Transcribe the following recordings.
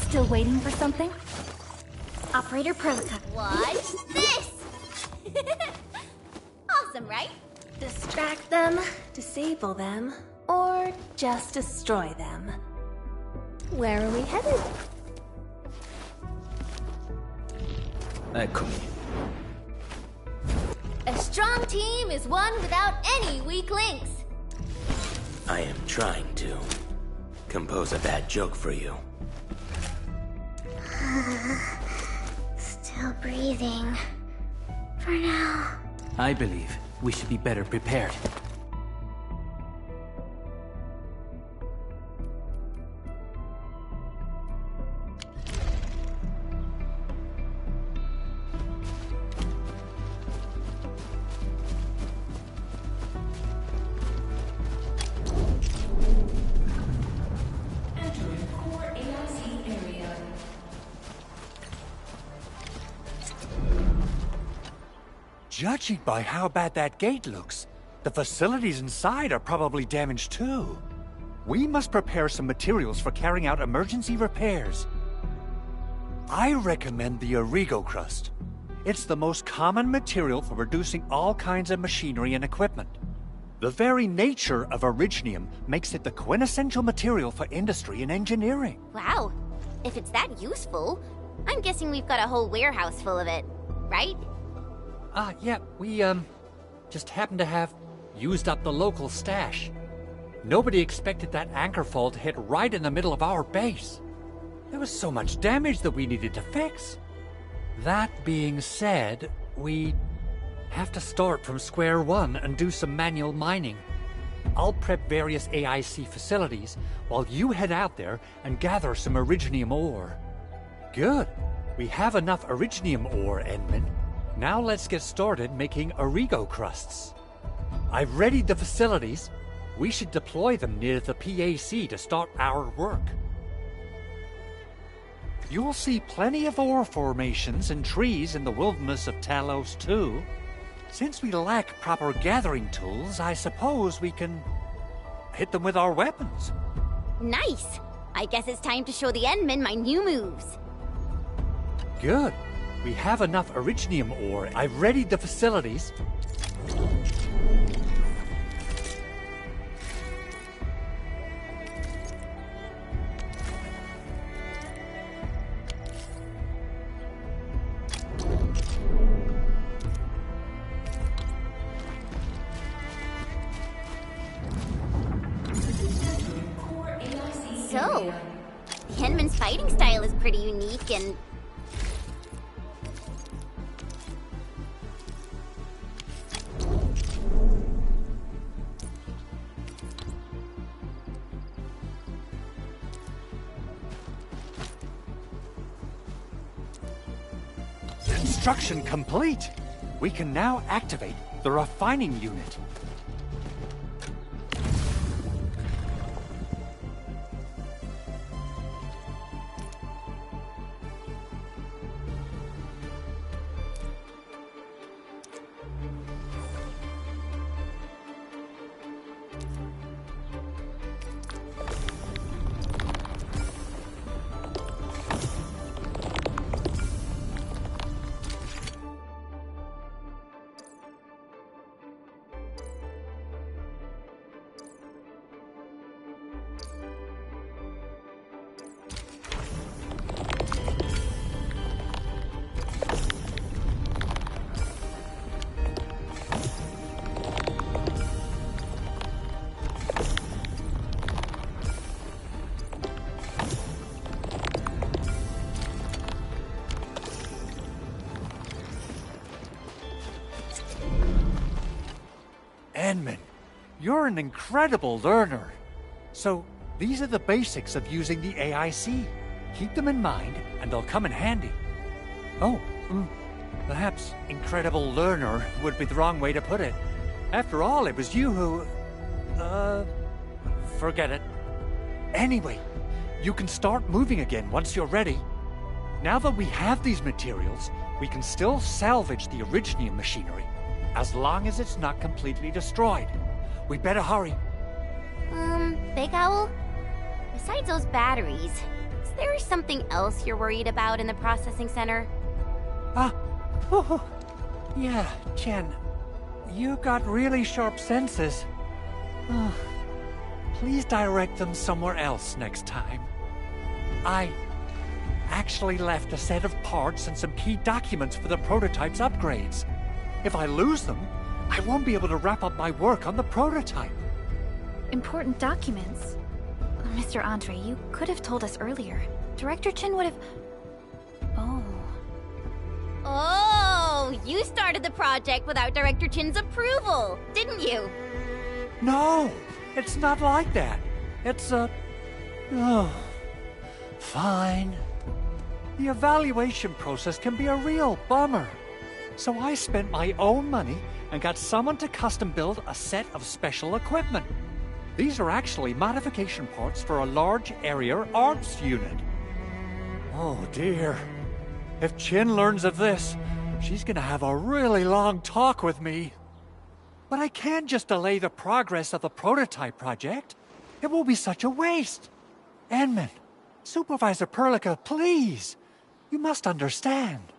Still waiting for something? Operator protocol. Watch this! Awesome, right? Distract them, disable them, or just destroy them. Where are we headed? Eccomi. A strong team is one without any weak links. I am trying to compose a bad joke for you. Still breathing. For now. I believe we should be better prepared. Judging by how bad that gate looks, the facilities inside are probably damaged too. We must prepare some materials for carrying out emergency repairs. I recommend the Origo crust. It's the most common material for producing all kinds of machinery and equipment. The very nature of originium makes it the quintessential material for industry and engineering. Wow. If it's that useful, I'm guessing we've got a whole warehouse full of it, right? Yeah, we, just happened to have used up the local stash. Nobody expected that anchor fall to hit right in the middle of our base. There was so much damage that we needed to fix. That being said, we have to start from square one and do some manual mining. I'll prep various AIC facilities while you head out there and gather some originium ore. Good. We have enough originium ore, Enman. Now let's get started making Origo crusts. I've readied the facilities. We should deploy them near the PAC to start our work. You'll see plenty of ore formations and trees in the wilderness of Talos too. Since we lack proper gathering tools, I suppose we can hit them with our weapons. Nice! I guess it's time to show the Endmen my new moves. Good. We have enough originium ore. I've readied the facilities. So, the Endmen's fighting style is pretty unique and... Construction complete! We can now activate the refining unit. Enman, you're an incredible learner. So, these are the basics of using the AIC. Keep them in mind, and they'll come in handy. Oh, perhaps incredible learner would be the wrong way to put it. After all, it was you who... forget it. Anyway, you can start moving again once you're ready. Now that we have these materials, we can still salvage the originium machinery, as long as it's not completely destroyed. We better hurry. Big Owl? Besides those batteries, Is there something else you're worried about in the processing center? Yeah, Chen. You got really sharp senses. Please direct them somewhere else next time. I actually left a set of parts and some key documents for the prototype's upgrades. If I lose them, I won't be able to wrap up my work on the prototype. Important documents? Mr. Andre, you could have told us earlier. Director Chin would have... Oh. Oh, you started the project without Director Chin's approval, didn't you? No, it's not like that. It's fine. The evaluation process can be a real bummer. So I spent my own money and got someone to custom build a set of special equipment. These are actually modification parts for a large area arms unit. Oh dear. If Chin learns of this, she's gonna have a really long talk with me. But I can't just delay the progress of the prototype project. It will be such a waste. Enman, Supervisor Perlica, please. You must understand.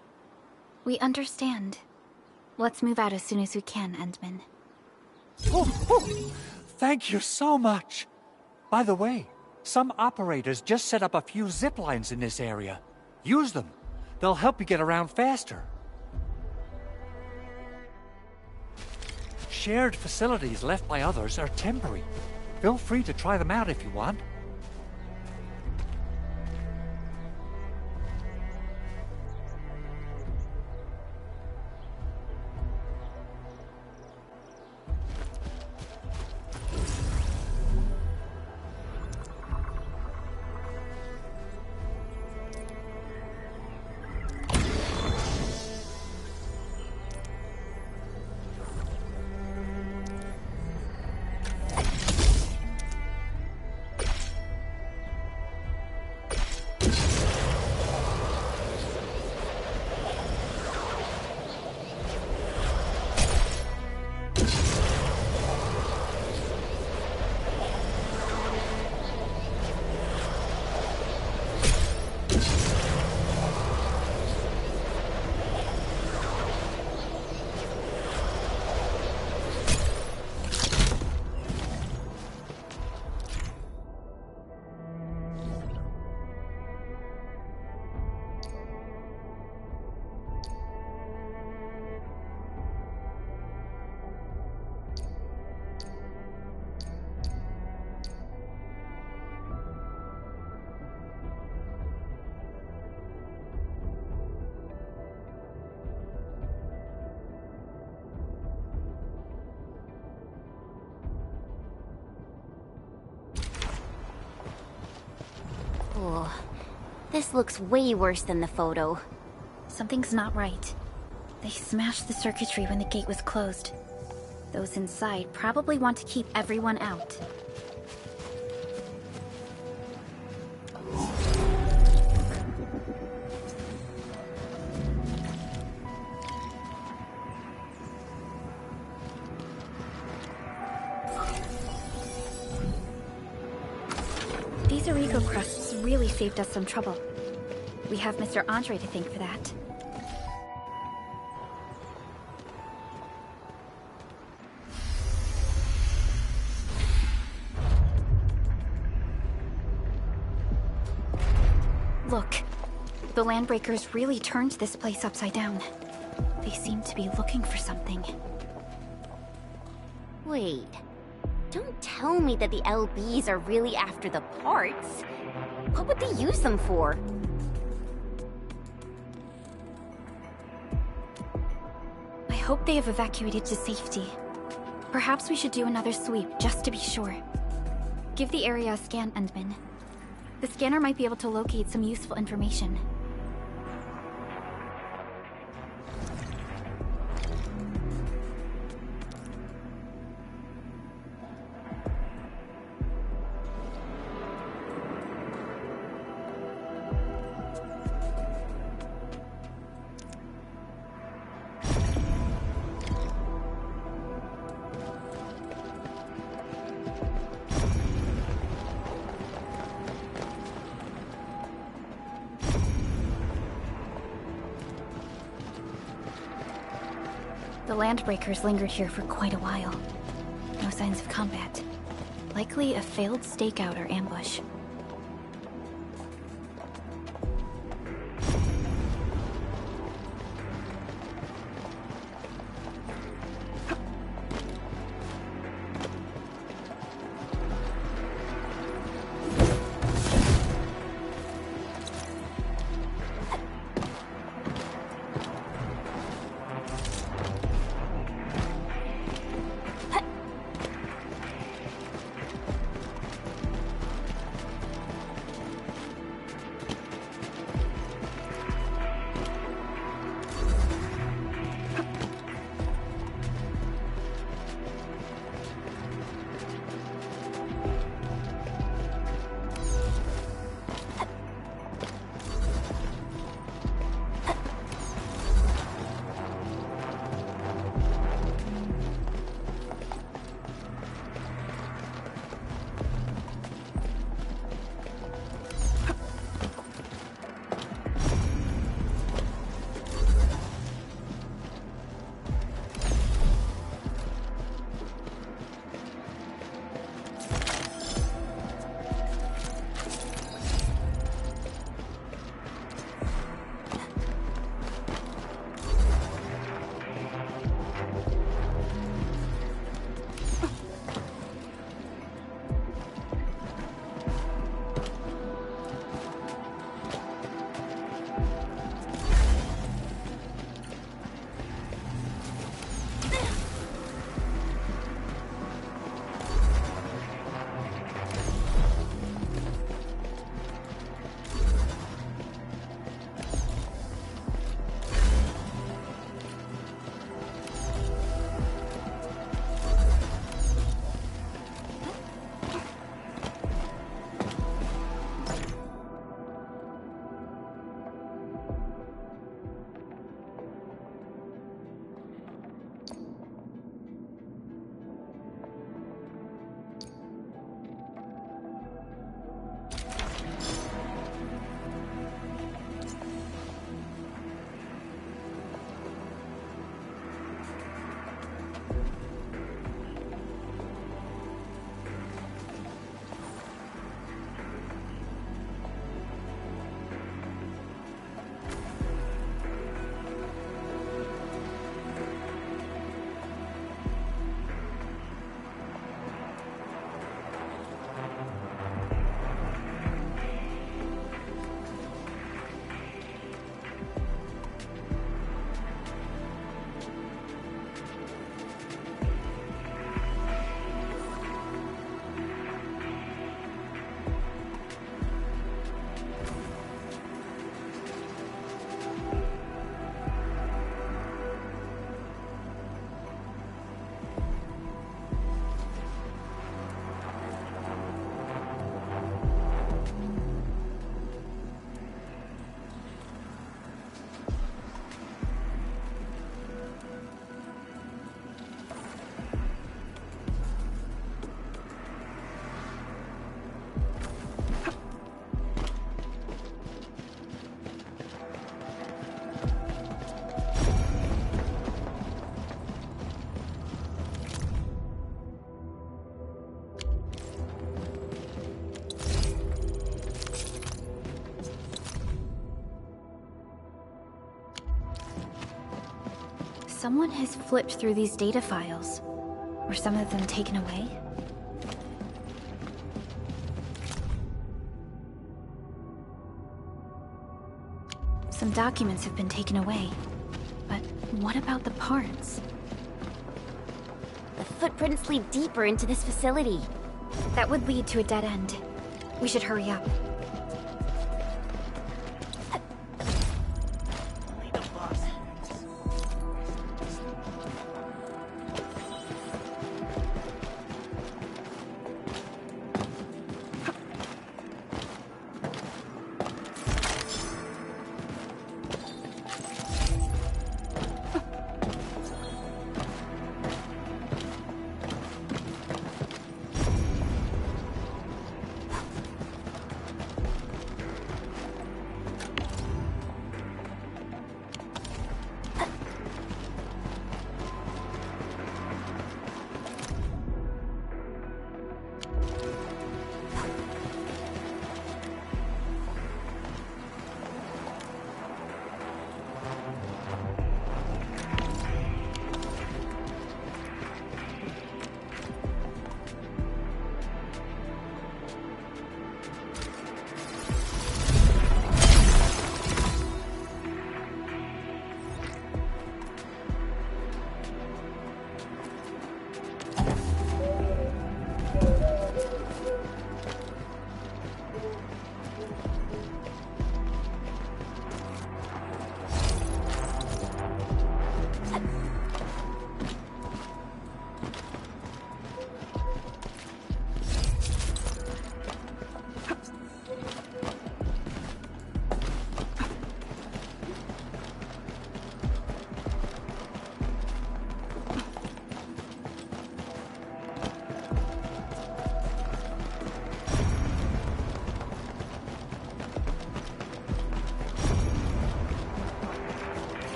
We understand. Let's move out as soon as we can, Endman. Thank you so much. By the way, some operators just set up a few zip lines in this area. Use them. They'll help you get around faster. Shared facilities left by others are temporary. Feel free to try them out if you want. Oh, this looks way worse than the photo. Something's not right. They smashed the circuitry when the gate was closed. Those inside probably want to keep everyone out. These Arigo crusts really saved us some trouble. We have Mr. Andre to thank for that. Look, the Landbreakers really turned this place upside down. They seem to be looking for something. Wait, don't tell me that the LBs are really after the parts. What would they use them for? I hope they have evacuated to safety. Perhaps we should do another sweep, just to be sure. Give the area a scan, Endman. The scanner might be able to locate some useful information. The landbreakers lingered here for quite a while. No signs of combat. Likely a failed stakeout or ambush. Someone has flipped through these data files. Were some of them taken away? Some documents have been taken away. But what about the parts? The footprints lead deeper into this facility. That would lead to a dead end. We should hurry up.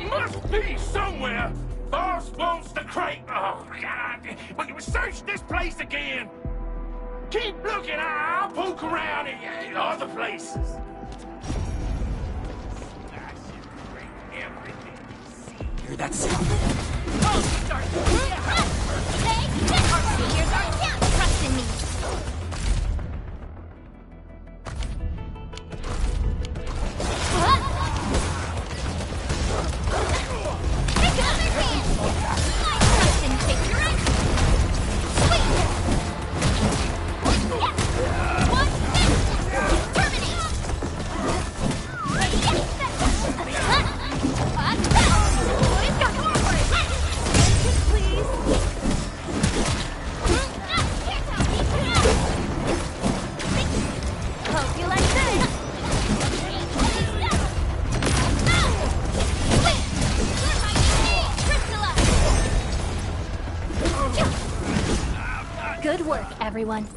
must be somewhere. Boss wants the crate. Oh, God. But we search this place again. Keep looking. I'll poke around in other places. Hear that sound? Here's our chance. Trust in me. Take another hand. My trust in victory. Sweet. Watch this. Terminate. Boys, go forward. Please. Hope you like this. Good work, everyone.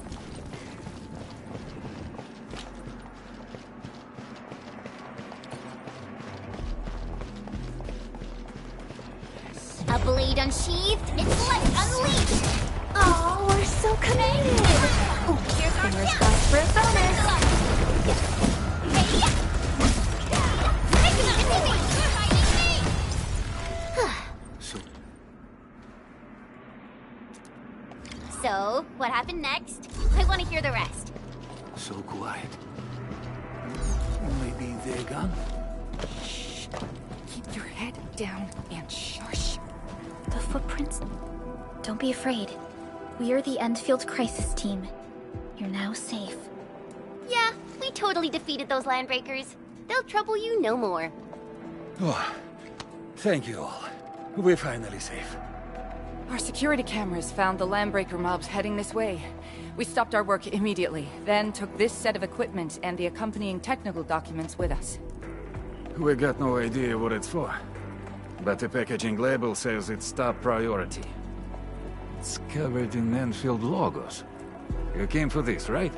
A blade unsheathed, its light unleashed. Oh, we're so committed. Here's our Fingers chance. crossed for a bonus. So, So, what happened next? I want to hear the rest. so quiet. Maybe they're gone? Keep your head down and shush. The footprints? Don't be afraid. We are the Endfield crisis team. You're now safe. Yeah, we totally defeated those landbreakers. They'll trouble you no more. Oh, thank you all. We're finally safe. Our security cameras found the landbreaker mobs heading this way. We stopped our work immediately, then took this set of equipment and the accompanying technical documents with us. We got no idea what it's for. But the packaging label says it's top priority. It's covered in Enfield logos. You came for this, right?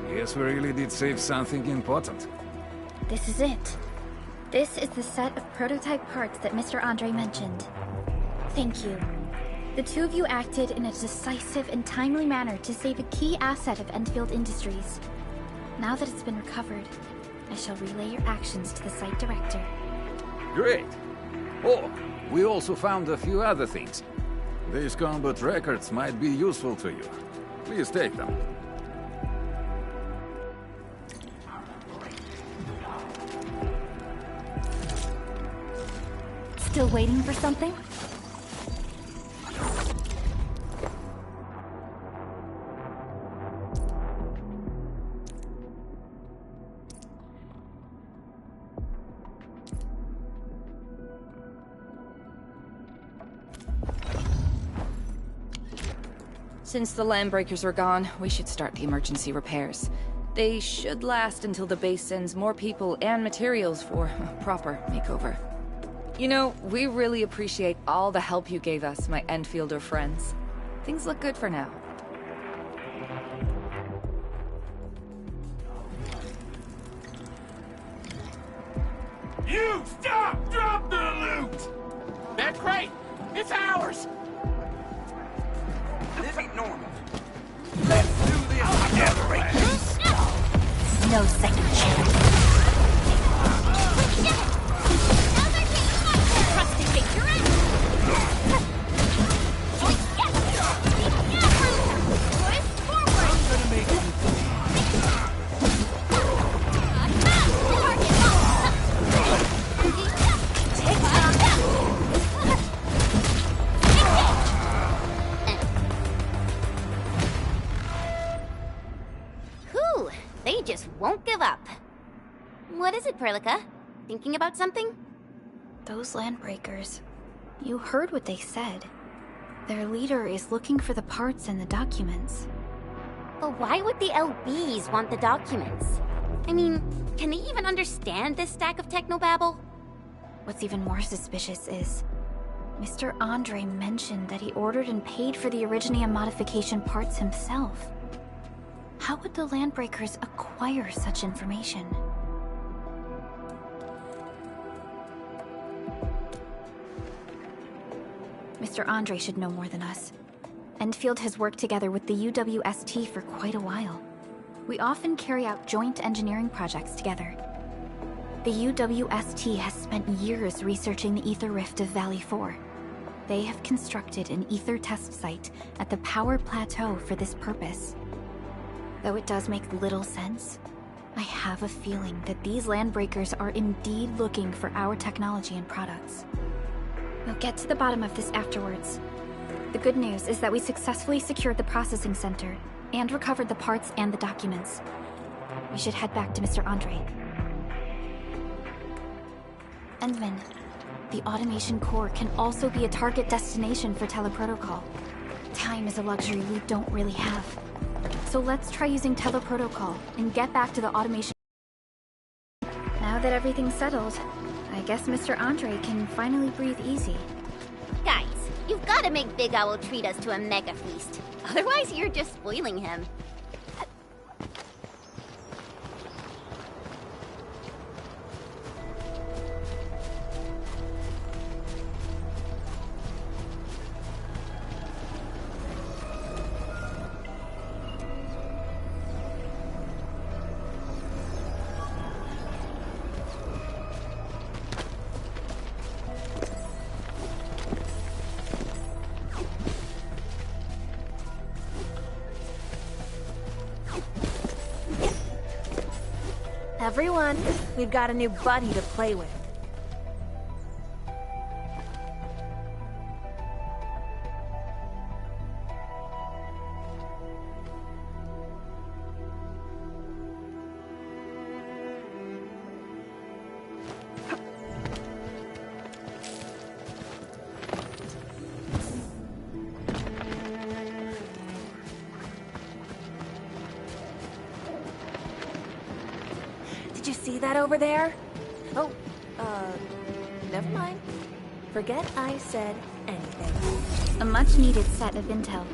Yes, we really did save something important. This is it. This is the set of prototype parts that Mr. Andre mentioned. Thank you. The two of you acted in a decisive and timely manner to save a key asset of Enfield Industries. Now that it's been recovered, I shall relay your actions to the site director. Great. Oh, we also found a few other things. These combat records might be useful to you. Please take them. Still waiting for something? Since the landbreakers are gone, we should start the emergency repairs. They should last until the base sends more people and materials for a proper makeover. You know, we really appreciate all the help you gave us, my Enfielder friends. Things look good for now. You stop! Drop the loot! That crate, it's ours! This ain't normal. Let's do this together. No second chance. Trust in victory. Whew, they just won't give up. What is it, Perlica? Thinking about something? Those landbreakers. You heard what they said. Their leader is looking for the parts and the documents. But why would the LBs want the documents? I mean, can they even understand this stack of technobabble? What's even more suspicious is Mr. Andre mentioned that he ordered and paid for the Originium modification parts himself. How would the Landbreakers acquire such information? Mr. Andre should know more than us. Enfield has worked together with the UWST for quite a while. We often carry out joint engineering projects together. The UWST has spent years researching the ether rift of Valley 4. They have constructed an ether test site at the power plateau for this purpose. Though it does make little sense, I have a feeling that these landbreakers are indeed looking for our technology and products. We'll get to the bottom of this afterwards. The good news is that we successfully secured the processing center and recovered the parts and the documents. We should head back to Mr. Andre. Endman, the automation core can also be a target destination for teleprotocol. Time is a luxury we don't really have. So let's try using teleprotocol and get back to the automation. Now that everything's settled, I guess Mr. Andre can finally breathe easy. Guys, you've got to make Big Owl treat us to a mega feast. Otherwise, you're just spoiling him. Everyone, we've got a new buddy to play with. Did you see that over there? Oh, never mind. Forget I said anything. A much-needed set of intel.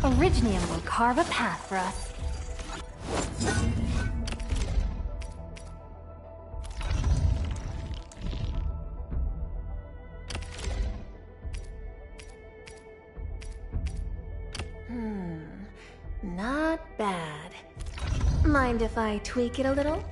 Originium will carve a path for us. Not bad. Mind if I tweak it a little?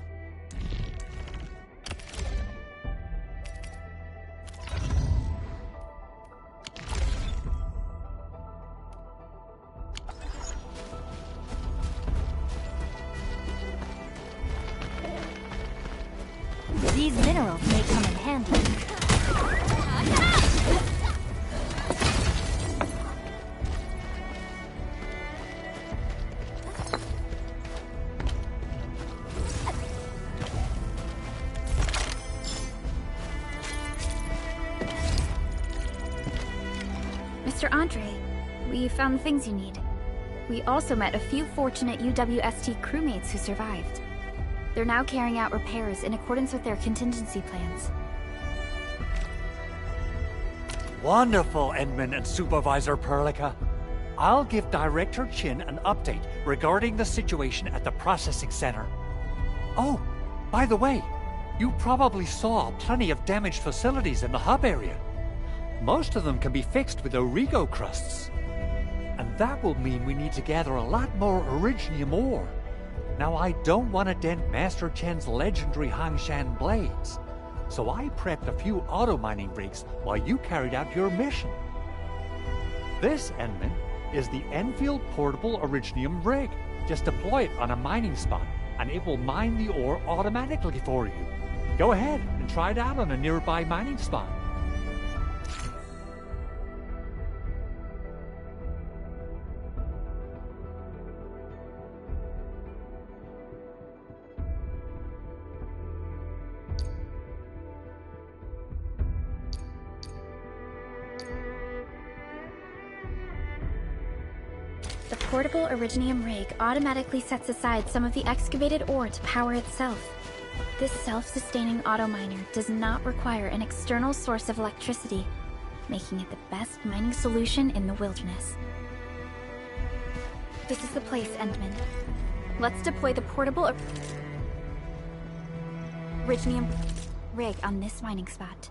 These minerals may come in handy. Mr. Andre, we found the things you need. We also met a few fortunate UWST crewmates who survived. They're now carrying out repairs in accordance with their contingency plans. Wonderful, Edmund and Supervisor Perlica. I'll give Director Chin an update regarding the situation at the processing center. Oh, by the way, you probably saw plenty of damaged facilities in the hub area. Most of them can be fixed with Origo crusts. And that will mean we need to gather a lot more Originium ore. Now, I don't want to dent Master Chen's legendary Hangshan blades, so I prepped a few auto-mining rigs while you carried out your mission. This, Enman, is the Enfield Portable Originium rig. Just deploy it on a mining spot, and it will mine the ore automatically for you. Go ahead and try it out on a nearby mining spot. The portable Originium rig automatically sets aside some of the excavated ore to power itself. This self-sustaining auto-miner does not require an external source of electricity, making it the best mining solution in the wilderness. This is the place, Endman. Let's deploy the portable Originium rig on this mining spot.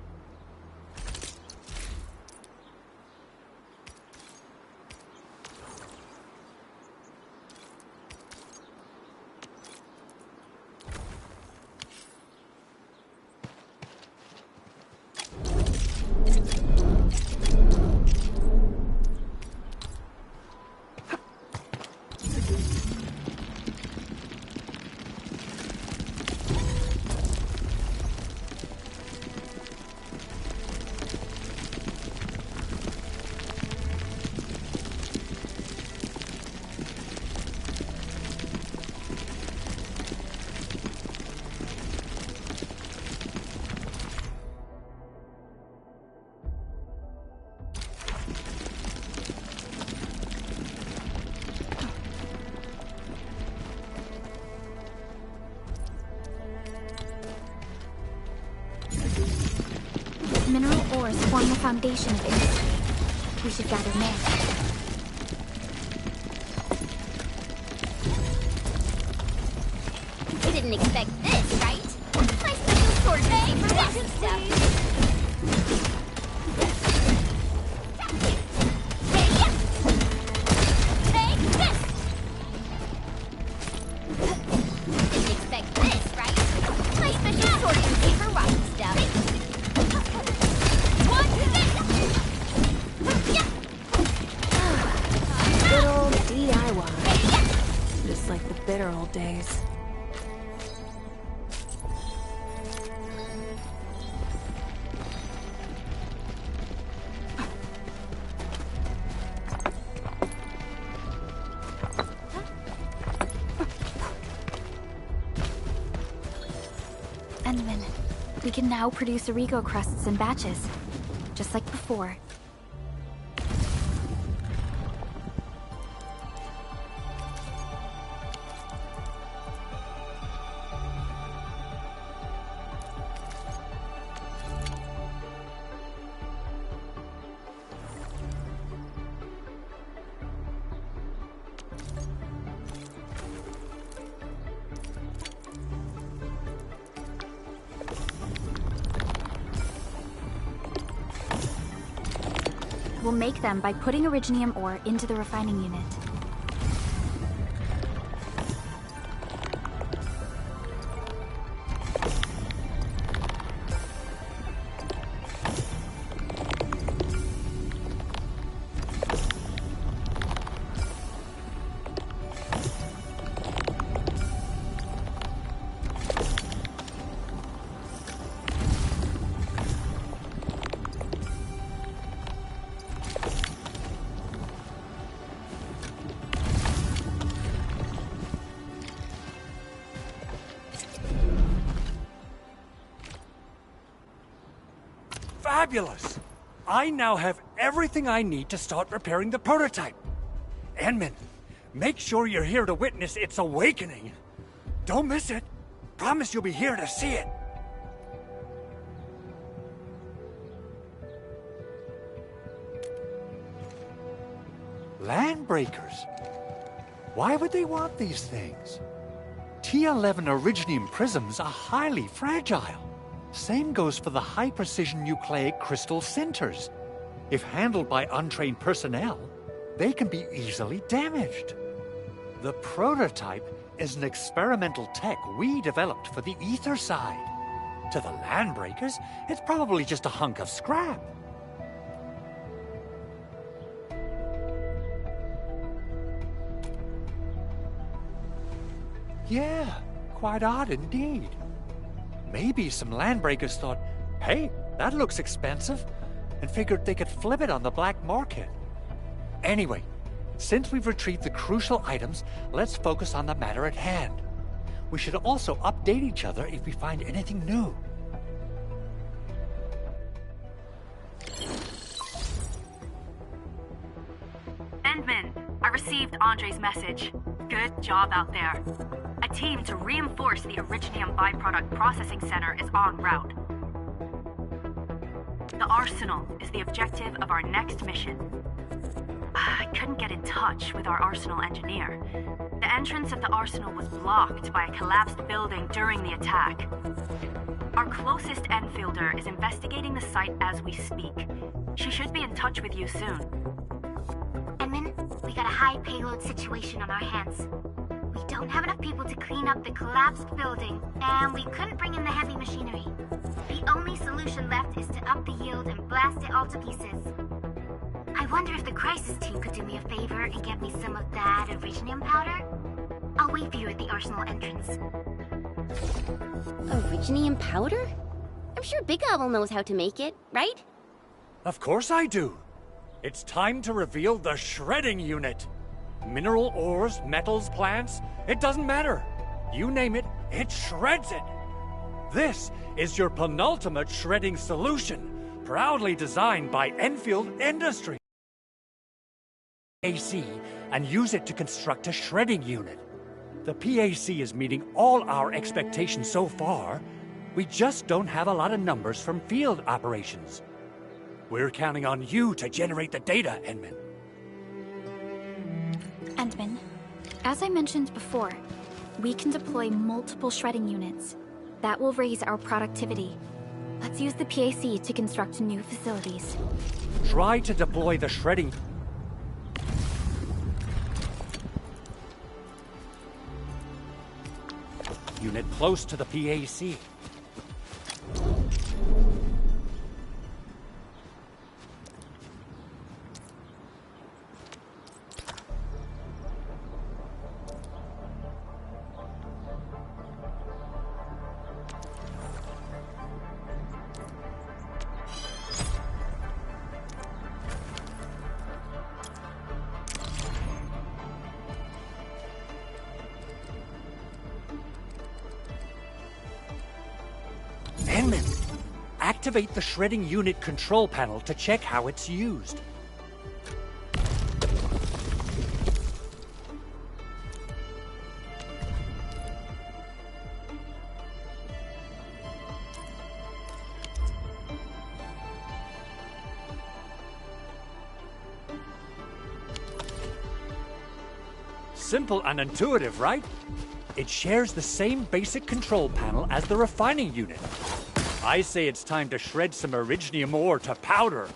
Mineral ores form the foundation of industry. We should gather more. We didn't expect this, right? My special sword made for rotten stuff. Take this! Didn't expect this, right? My special sword made for rotten stuff. Good old DIY. Just like the bitter old days. Endman, we can now produce Origo crusts in batches, just like before. We'll make them by putting Originium ore into the refining unit. Fabulous! I now have everything I need to start repairing the prototype. Enman, make sure you're here to witness its awakening. Don't miss it. Promise you'll be here to see it. Landbreakers? Why would they want these things? T11 Originium prisms are highly fragile. Same goes for the high-precision nucleic crystal centers. If handled by untrained personnel, they can be easily damaged. The prototype is an experimental tech we developed for the ether side. To the Landbreakers, it's probably just a hunk of scrap. Yeah, quite odd indeed. Maybe some Landbreakers thought, hey, that looks expensive, and figured they could flip it on the black market. Anyway, since we've retrieved the crucial items, let's focus on the matter at hand. We should also update each other if we find anything new. Endman, I received Andre's message. Good job out there. A team to reinforce the Originium byproduct processing center is en route. The Arsenal is the objective of our next mission. I couldn't get in touch with our Arsenal engineer. The entrance of the Arsenal was blocked by a collapsed building during the attack. Our closest Enfielder is investigating the site as we speak. She should be in touch with you soon. Edmund, we got a high payload situation on our hands. We don't have enough people to clean up the collapsed building, and we couldn't bring in the heavy machinery. The only solution left is to up the yield and blast it all to pieces. I wonder if the crisis team could do me a favor and get me some of that Originium powder? I'll wait for you at the Arsenal entrance. Originium powder? I'm sure Big Owl knows how to make it, right? Of course I do. It's time to reveal the shredding unit. Mineral ores, metals, plants, it doesn't matter. You name it, it shreds it. This is your penultimate shredding solution, proudly designed by Enfield Industries. PAC and use it to construct a shredding unit. The PAC is meeting all our expectations so far. We just don't have a lot of numbers from field operations. We're counting on you to generate the data, Enman. Endman, as I mentioned before, we can deploy multiple shredding units. That will raise our productivity. Let's use the PAC to construct new facilities. Try to deploy the shredding unit close to the PAC. Activate the shredding unit control panel to check how it's used. Simple and intuitive, right? It shares the same basic control panel as the refining unit. I say it's time to shred some Originium ore to powder.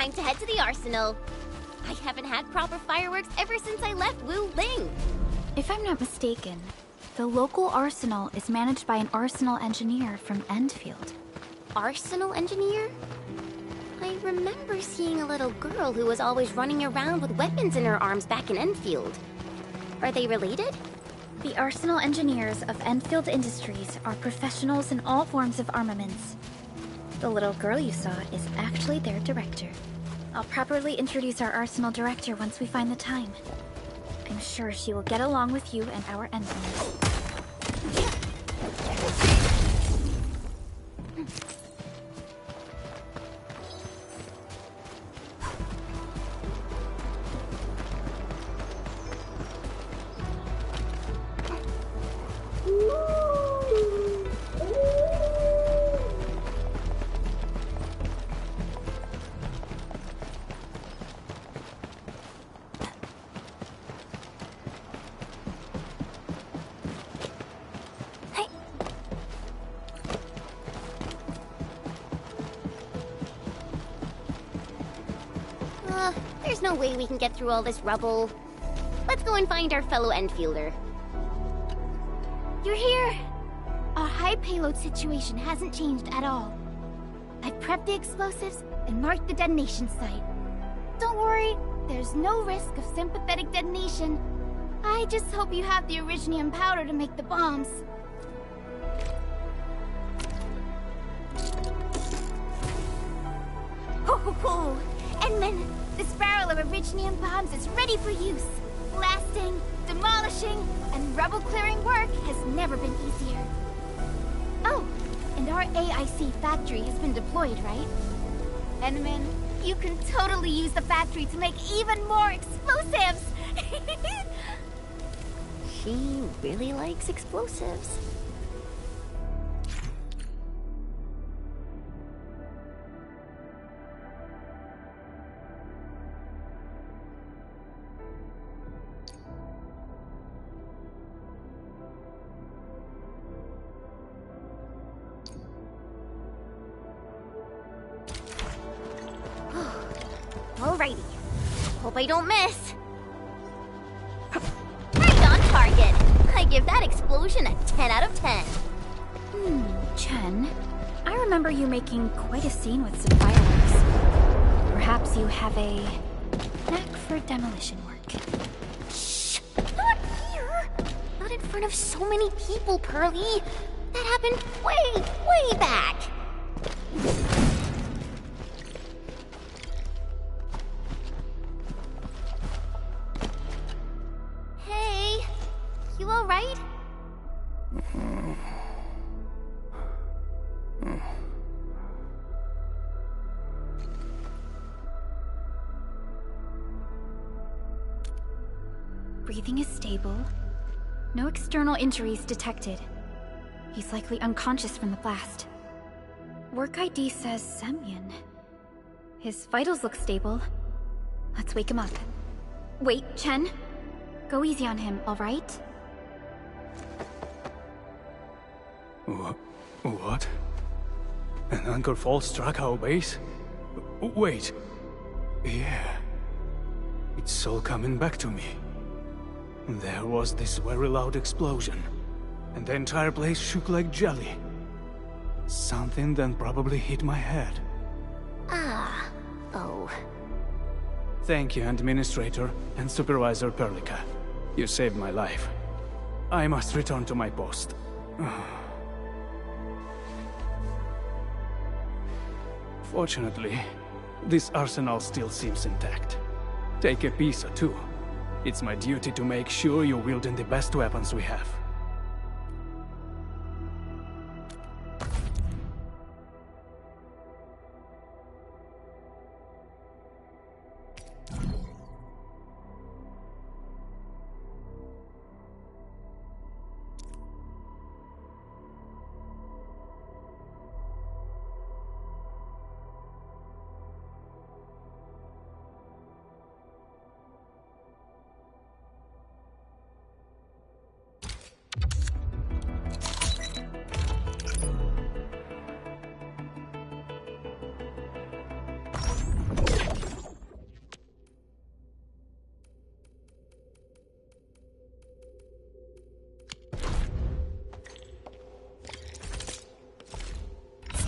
time to head to the arsenal. I haven't had proper fireworks ever since I left Wu Ling. If I'm not mistaken, the local arsenal is managed by an arsenal engineer from Endfield. Arsenal engineer? I remember seeing a little girl who was always running around with weapons in her arms back in Enfield. Are they related? The arsenal engineers of Enfield Industries are professionals in all forms of armaments. The little girl you saw is actually their director. I'll properly introduce our arsenal director once we find the time. I'm sure she will get along with you and our enemies. There's no way we can get through all this rubble. Let's go and find our fellow Enfielder. You're here! Our high payload situation hasn't changed at all. I've prepped the explosives and marked the detonation site. Don't worry, there's no risk of sympathetic detonation. I just hope you have the originium powder to make the bombs. Ho ho ho! Endman, this barrel of originium bombs is ready for use. Blasting, demolishing, and rubble-clearing work has never been easier. Oh, and our AIC factory has been deployed, right? Endman, you can totally use the factory to make even more explosives! She really likes explosives. Alrighty. Hope I don't miss. Right on target. I give that explosion a 10 out of 10. Chen, I remember you making quite a scene with some fireworks. Perhaps you have a knack for demolition work. Shh! Not here! Not in front of so many people, Pearly. That happened way back. Hey, you alright? Breathing is stable. No external injuries detected. He's likely unconscious from the blast. Work ID says Semyon. His vitals look stable. Let's wake him up. Wait, Chen. Go easy on him, alright? What? An anchor fault struck our base? Wait. Yeah. It's all coming back to me. There was this very loud explosion, and the entire place shook like jelly. Something then probably hit my head. Ah. Oh. Thank you, Administrator and Supervisor Perlica. You saved my life. I must return to my post. Fortunately, this arsenal still seems intact. Take a piece or two. It's my duty to make sure you're wielding the best weapons we have.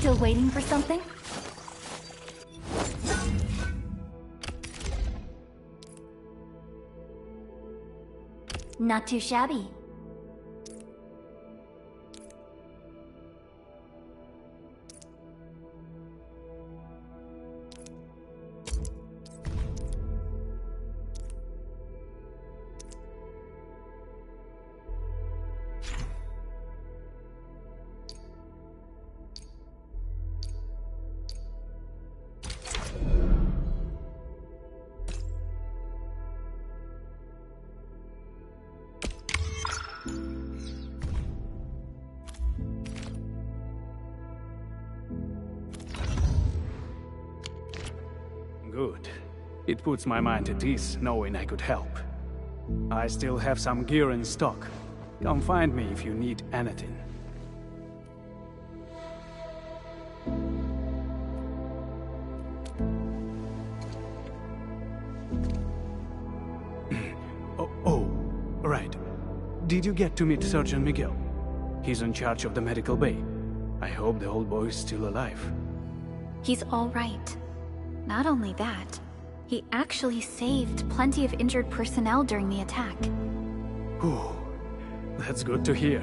Still waiting for something? Not too shabby. Good. It puts my mind at ease knowing I could help. I still have some gear in stock. Come find me if you need anything. Right. Did you get to meet Surgeon Miguel? He's in charge of the medical bay. I hope the old boy's still alive. He's all right. Not only that, he actually saved plenty of injured personnel during the attack. Whew. That's good to hear.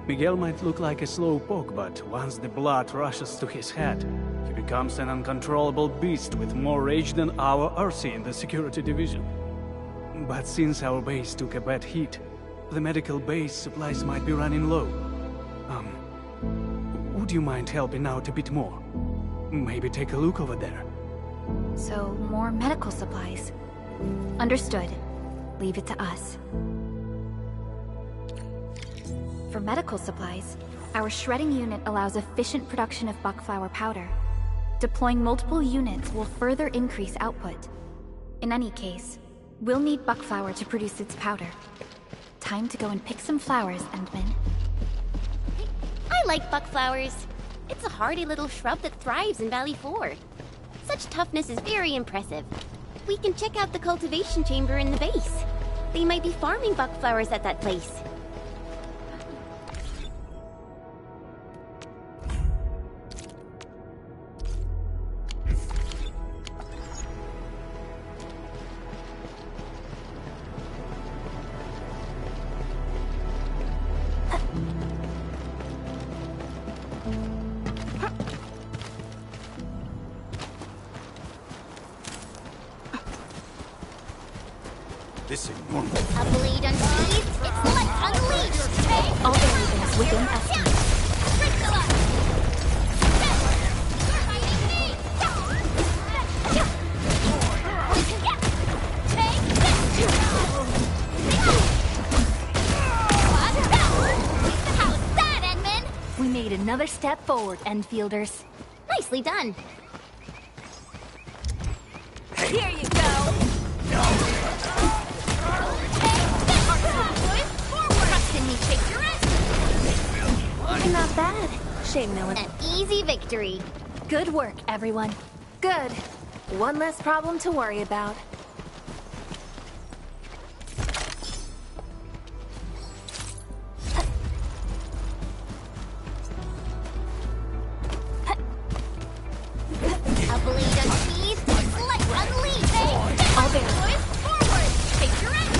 Miguel might look like a slow poke, but once the blood rushes to his head, he becomes an uncontrollable beast with more rage than our RC in the security division. But since our base took a bad hit, the medical base supplies might be running low. Would you mind helping out a bit more? Maybe take a look over there. So, more medical supplies. Understood. Leave it to us. For medical supplies, our shredding unit allows efficient production of buckflower powder. Deploying multiple units will further increase output. In any case, we'll need buckflower to produce its powder. Time to go and pick some flowers, Endman. I like buckflowers. It's a hardy little shrub that thrives in Valley 4. Such toughness is very impressive. We can check out the cultivation chamber in the base. They might be farming buckflowers at that place. This ain't normal. A blade unsheathed, its light unleashed! All variables within estimate. How's that, Edmund? We made another step forward, Enfielders. Nicely done. Here you go! Not bad. Shame no one... An easy victory. Good work, everyone. Good. One less problem to worry about. A blade unsheathed, light unleashed! All there. Forward! Take your aim!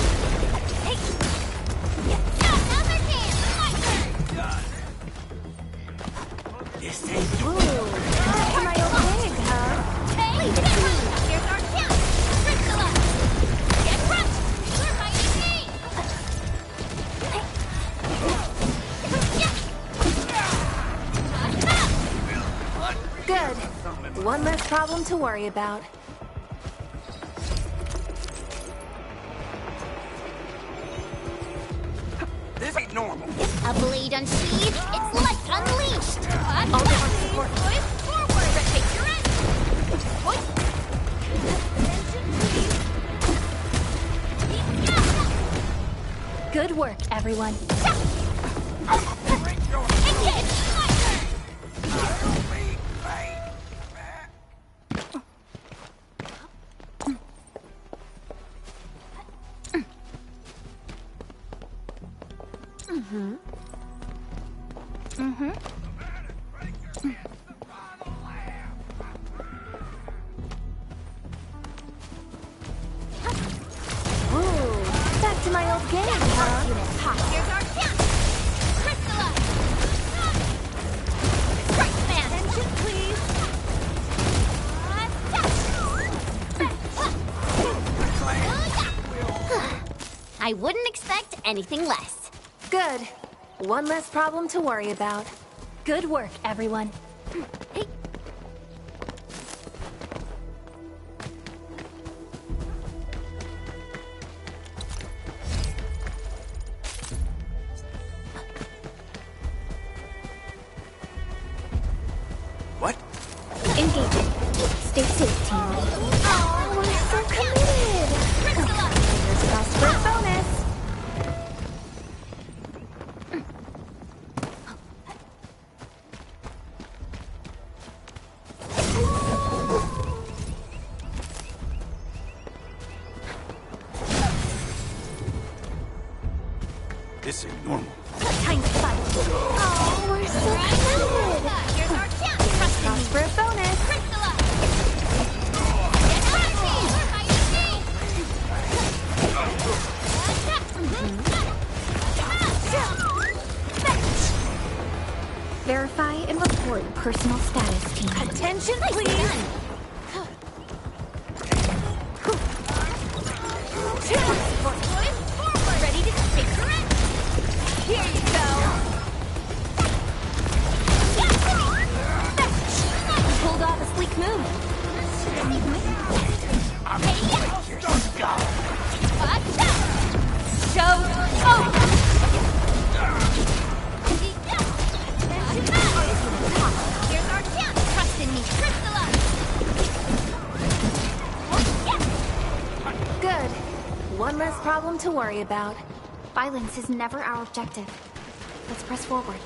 Hey! Another dance! My turn! This ain't Ooh, am I okay, huh? Hey, leave it to me! Here's our kill! Priscilla! Get crushed! We're fighting me! Good. One less problem to worry about. This ain't normal. A blade unsheathed, its light unleashed! All the support. Forward! Take your aim! Good work, everyone. to my old game, huh? Here's our chance! Crystallize! Strike man! Attention, please! I wouldn't expect anything less. Good. One less problem to worry about. Good work, everyone. Hey, What? Engaging. Stay safe, team. Oh, we're so committed! Fingers crossed for a bonus! This ain't normal. Time to fight! Oh, we're so committed! here's our chance! Trust in me! Crossed for a bonus! Crystallize! Get crafty! How you Verify and report personal status, team. Attention, please! Ready to figure it? Here you go! Pulled off a sleek move. Show over! Here's our chance. Trust in me. Crystallize. Good. One less problem to worry about. Violence is never our objective. Let's press forward.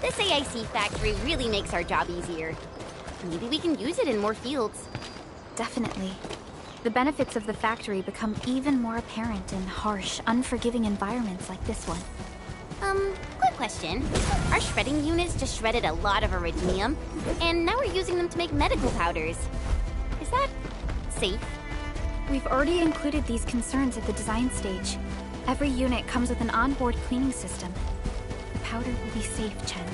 This AIC factory really makes our job easier. Maybe we can use it in more fields. Definitely. The benefits of the factory become even more apparent in harsh, unforgiving environments like this one. Quick question. Our shredding units just shredded a lot of iridium, and now we're using them to make medical powders. Is that safe? We've already included these concerns at the design stage. Every unit comes with an onboard cleaning system. The powder will be safe, Chen.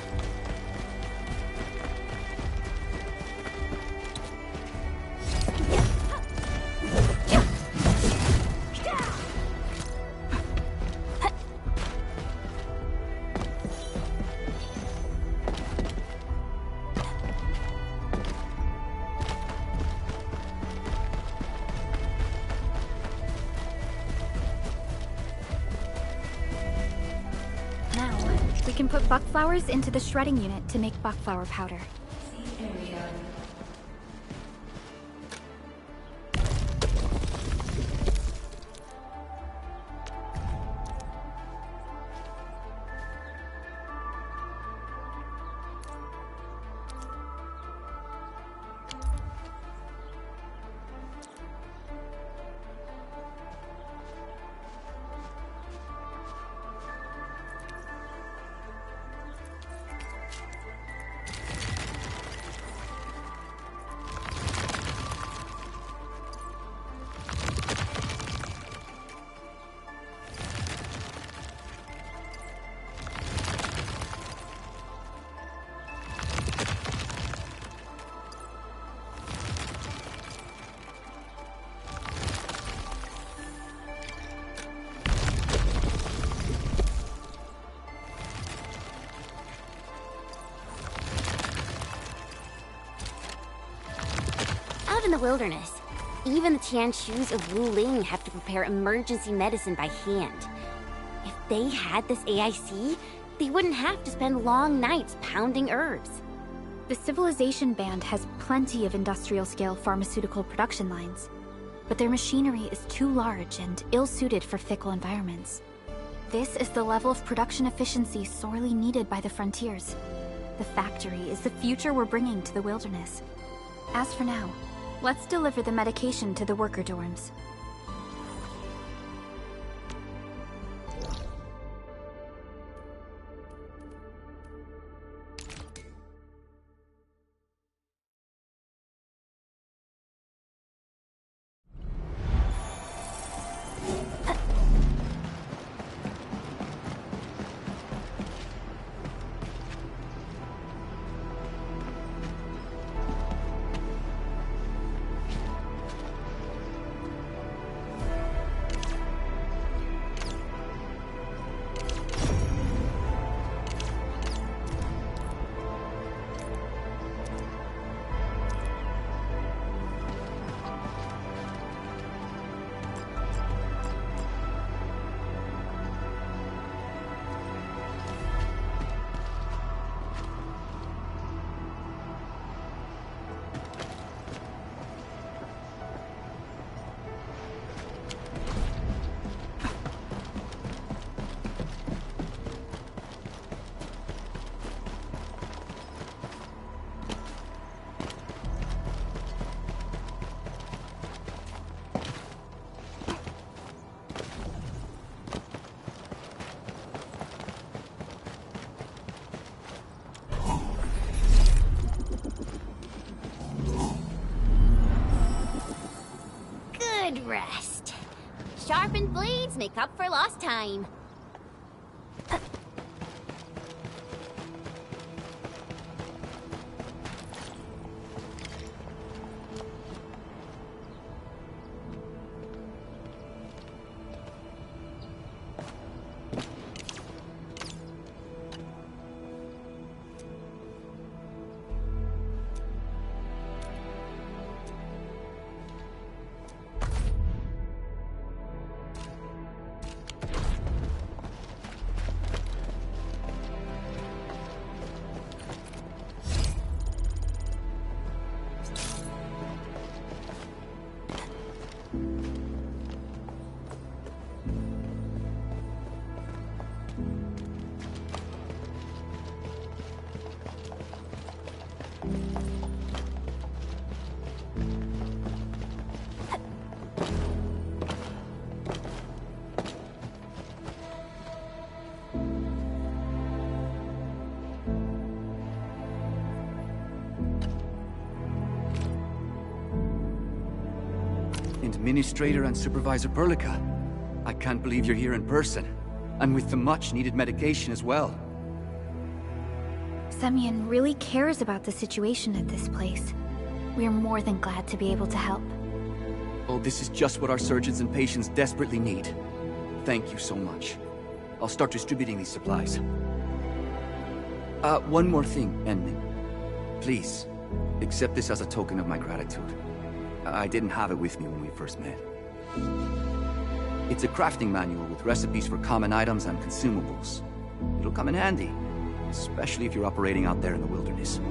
We can put buck flowers into the shredding unit to make buckflower powder. Out in the wilderness, even the Tianshus of Wu Ling have to prepare emergency medicine by hand. If they had this AIC, they wouldn't have to spend long nights pounding herbs. The Civilization Band has plenty of industrial-scale pharmaceutical production lines, but their machinery is too large and ill-suited for fickle environments. This is the level of production efficiency sorely needed by the frontiers. The factory is the future we're bringing to the wilderness. As for now, let's deliver the medication to the worker dorms. Good rest. Sharpened blades make up for lost time. Administrator and Supervisor Perlica, I can't believe you're here in person, and with the much-needed medication as well. Semyon really cares about the situation at this place. We're more than glad to be able to help. Oh, this is just what our surgeons and patients desperately need. Thank you so much. I'll start distributing these supplies. One more thing, Enmin. Please, accept this as a token of my gratitude. I didn't have it with me when we first met. It's a crafting manual with recipes for common items and consumables. It'll come in handy, especially if you're operating out there in the wilderness.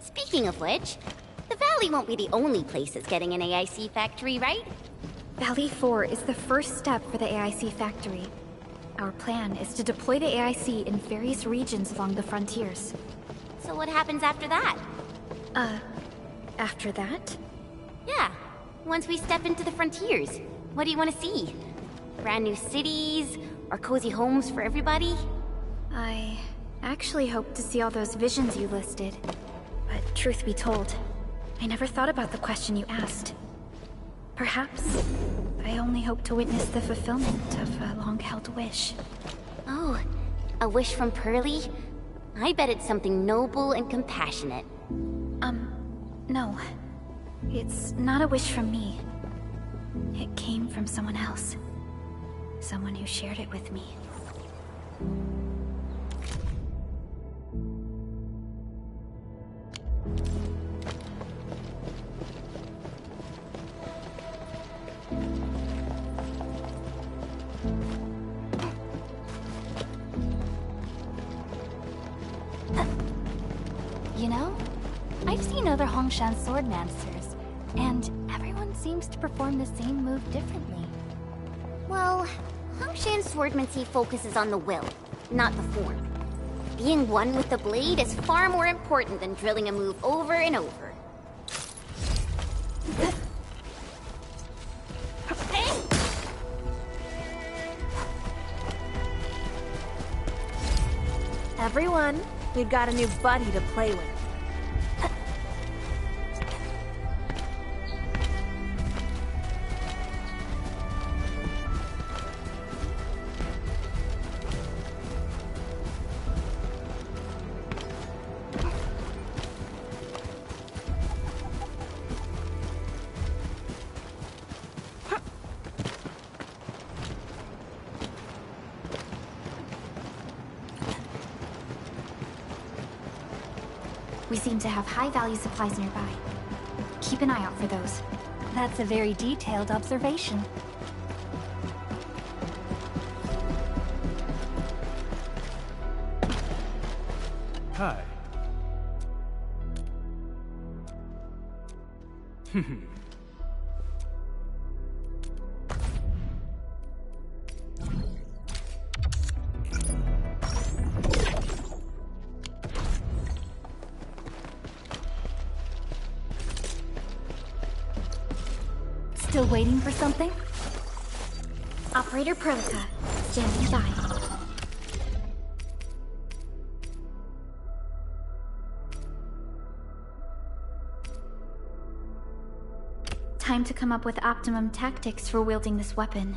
Speaking of which, the Valley won't be the only place that's getting an AIC factory, right? Valley 4 is the first step for the AIC factory. Our plan is to deploy the AIC in various regions along the frontiers. So what happens after that? After that? Yeah, once we step into the frontiers, what do you want to see? Brand new cities, or cozy homes for everybody? I actually hope to see all those visions you listed. But truth be told, I never thought about the question you asked. Perhaps I only hope to witness the fulfillment of a long-held wish. Oh, a wish from Pearly? I bet it's something noble and compassionate. No. It's not a wish from me. It came from someone else. Someone who shared it with me. You know, I've seen other Hongshan swordmasters, and everyone seems to perform the same move differently. Well, Hongshan's swordmancy focuses on the will, not the form. Being one with the blade is far more important than drilling a move over and over. Everyone, we've got a new buddy to play with. We seem to have high-value supplies nearby. Keep an eye out for those. That's a very detailed observation. Hi. Still waiting for something? Operator Prolica, standing by. Time to come up with optimum tactics for wielding this weapon.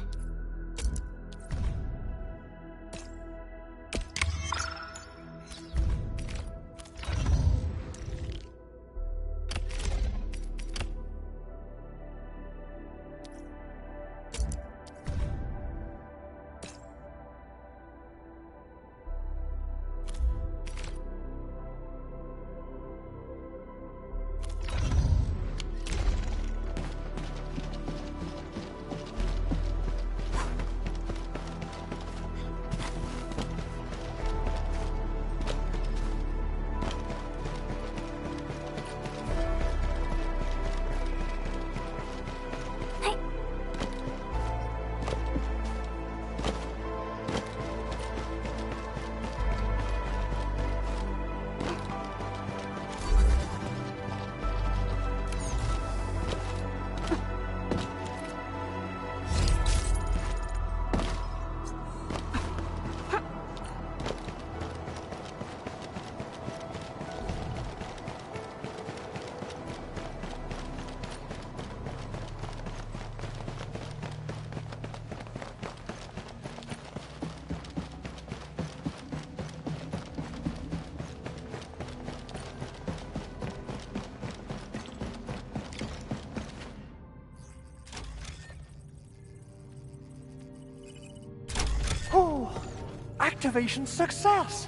Activation success!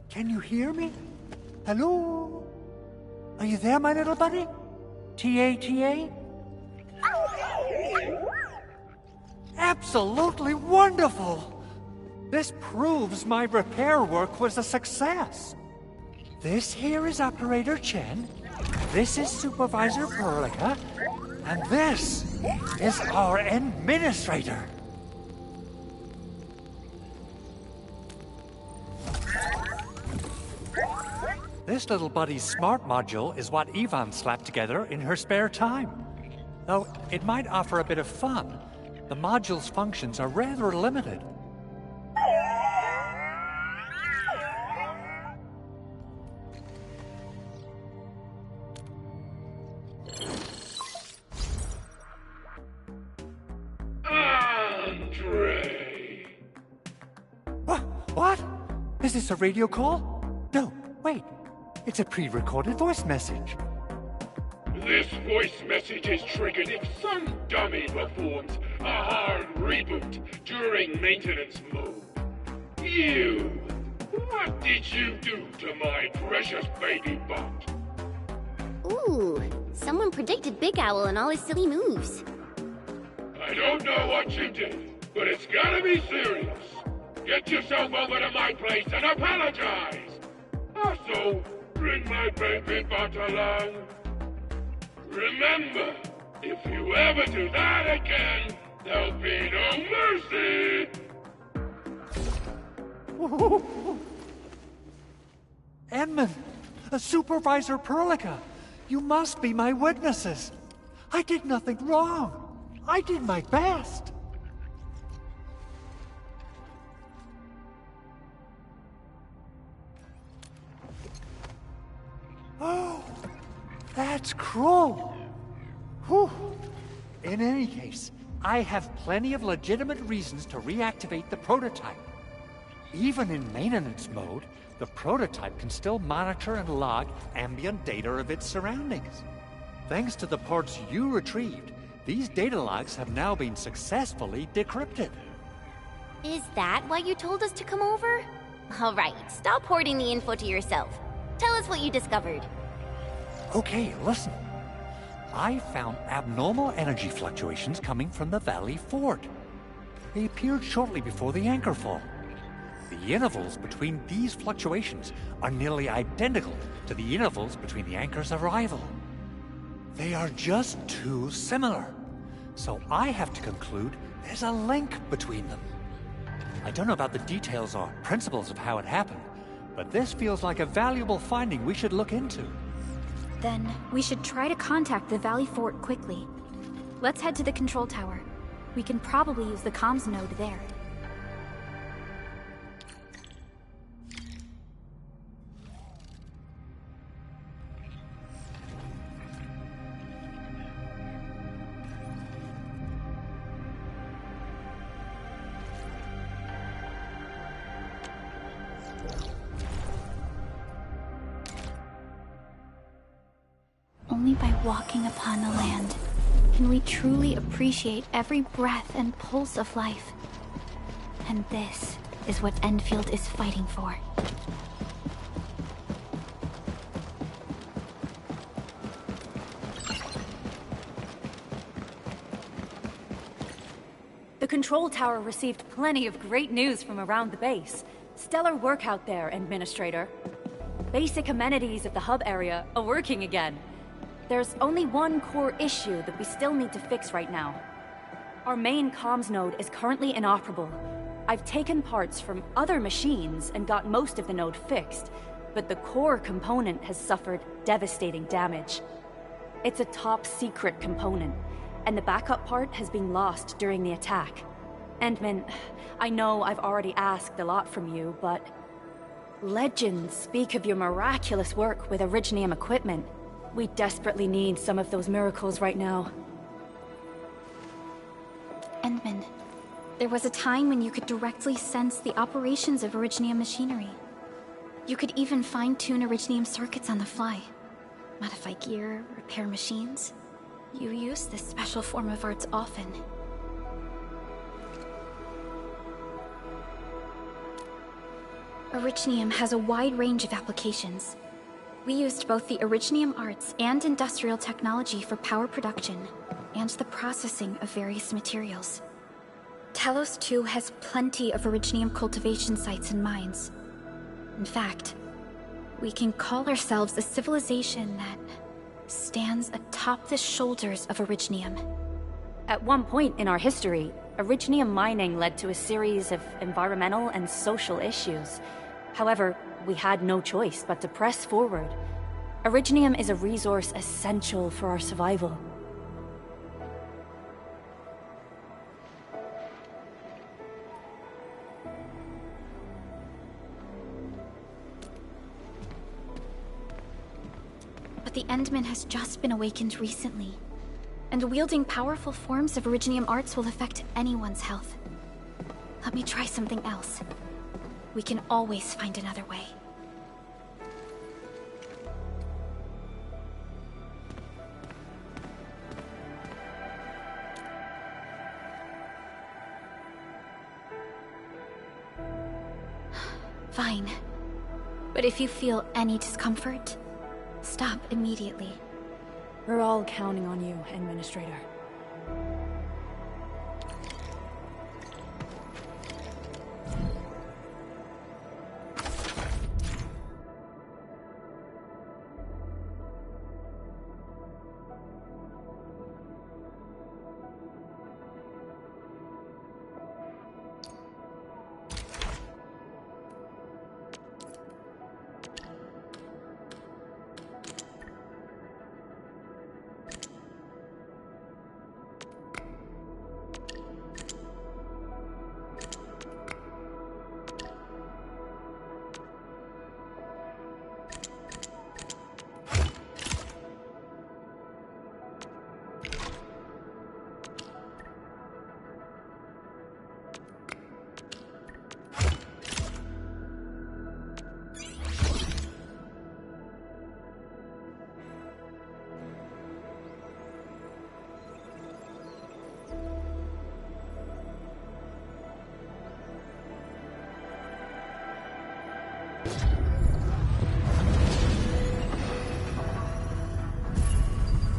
Can you hear me? Hello? Are you there, my little buddy? T-A-T-A? Absolutely wonderful! This proves my repair work was a success. This here is Operator Chen, this is Supervisor Perlica, and this is our Administrator. This little buddy's smart module is what Yvonne slapped together in her spare time. Though it might offer a bit of fun, the module's functions are rather limited. Andre! What? Is this a radio call? No, wait. It's a pre-recorded voice message. This voice message is triggered if some dummy performs a hard reboot during maintenance mode. You! What did you do to my precious baby bot? Ooh, someone predicted Big Owl and all his silly moves. I don't know what you did, but it's gotta be serious. Get yourself over to my place and apologize. Also, bring my baby bot along. Remember, if you ever do that again, there'll be no mercy. Edmund, Supervisor Perlica, you must be my witnesses. I did nothing wrong. I did my best. Oh, that's cruel. Whew. In any case, I have plenty of legitimate reasons to reactivate the prototype. Even in maintenance mode, the prototype can still monitor and log ambient data of its surroundings. Thanks to the parts you retrieved, these data logs have now been successfully decrypted. Is that why you told us to come over? All right, stop hoarding the info to yourself. Tell us what you discovered. Okay, listen. I found abnormal energy fluctuations coming from the Valley Fort. They appeared shortly before the anchor fall. The intervals between these fluctuations are nearly identical to the intervals between the anchor's arrival. They are just too similar. So I have to conclude there's a link between them. I don't know about the details or principles of how it happened, but this feels like a valuable finding we should look into. Then we should try to contact the Valley Fort quickly. Let's head to the control tower. We can probably use the comms node there. Only by walking upon the land can we truly appreciate every breath and pulse of life. And this is what Enfield is fighting for. The control tower received plenty of great news from around the base. Stellar work out there, Administrator. Basic amenities of the hub area are working again. There's only one core issue that we still need to fix right now. Our main comms node is currently inoperable. I've taken parts from other machines and got most of the node fixed, but the core component has suffered devastating damage. It's a top-secret component, and the backup part has been lost during the attack. Endman, I know I've already asked a lot from you, but legends speak of your miraculous work with Originium equipment. We desperately need some of those miracles right now. Endman, there was a time when you could directly sense the operations of Originium machinery. You could even fine-tune Originium circuits on the fly. Modify gear, repair machines. You use this special form of arts often. Originium has a wide range of applications. We used both the Originium arts and industrial technology for power production and the processing of various materials. Talos 2 has plenty of Originium cultivation sites and mines. In fact, we can call ourselves a civilization that stands atop the shoulders of Originium. At one point in our history, Originium mining led to a series of environmental and social issues. However, we had no choice but to press forward. Originium is a resource essential for our survival. But the Endman has just been awakened recently, and wielding powerful forms of Originium arts will affect anyone's health. Let me try something else. We can always find another way. Fine. But if you feel any discomfort, stop immediately. We're all counting on you, Administrator.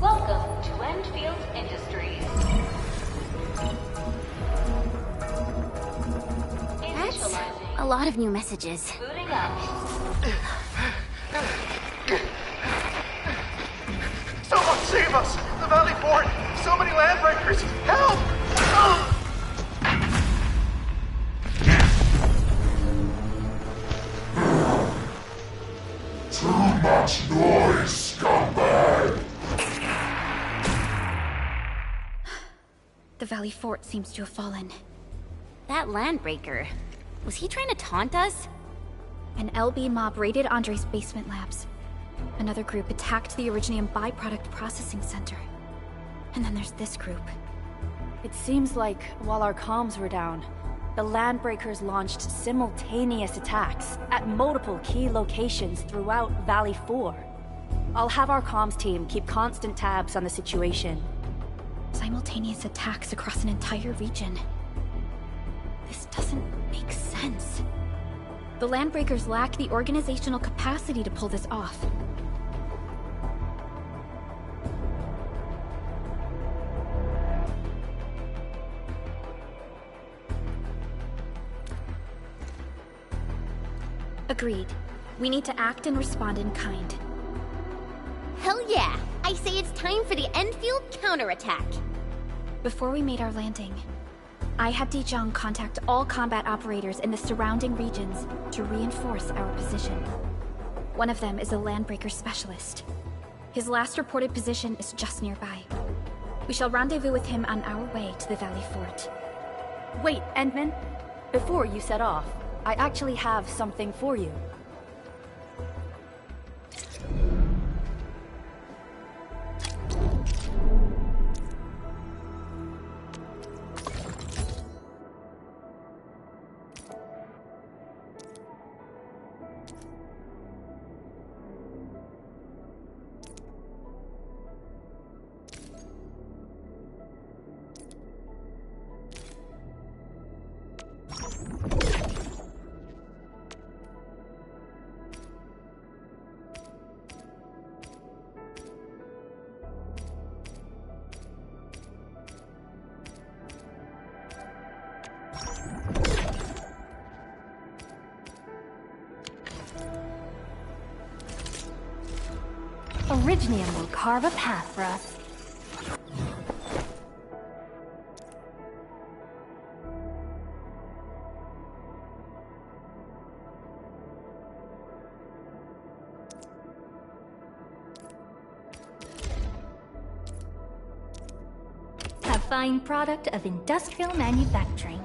Welcome to Endfield Industries. That's a lot of new messages. Booting up. Someone save us! The Valley Fort! So many landbreakers! Help! Too much noise, scumbag! The Valley Fort seems to have fallen. That landbreaker, was he trying to taunt us? An LB mob raided Andre's basement labs. Another group attacked the Originium byproduct processing center. And then there's this group. It seems like, while our comms were down, the Landbreakers launched simultaneous attacks at multiple key locations throughout Valley 4. I'll have our comms team keep constant tabs on the situation. Simultaneous attacks across an entire region. This doesn't make sense. The Landbreakers lack the organizational capacity to pull this off. Agreed. We need to act and respond in kind. Hell yeah! I say it's time for the Enfield counterattack! Before we made our landing, I had Dijong contact all combat operators in the surrounding regions to reinforce our position. One of them is a Landbreaker specialist. His last reported position is just nearby. We shall rendezvous with him on our way to the Valley Fort. Wait, Endman. Before you set off, I actually have something for you. Originium will carve a path for us. A fine product of industrial manufacturing.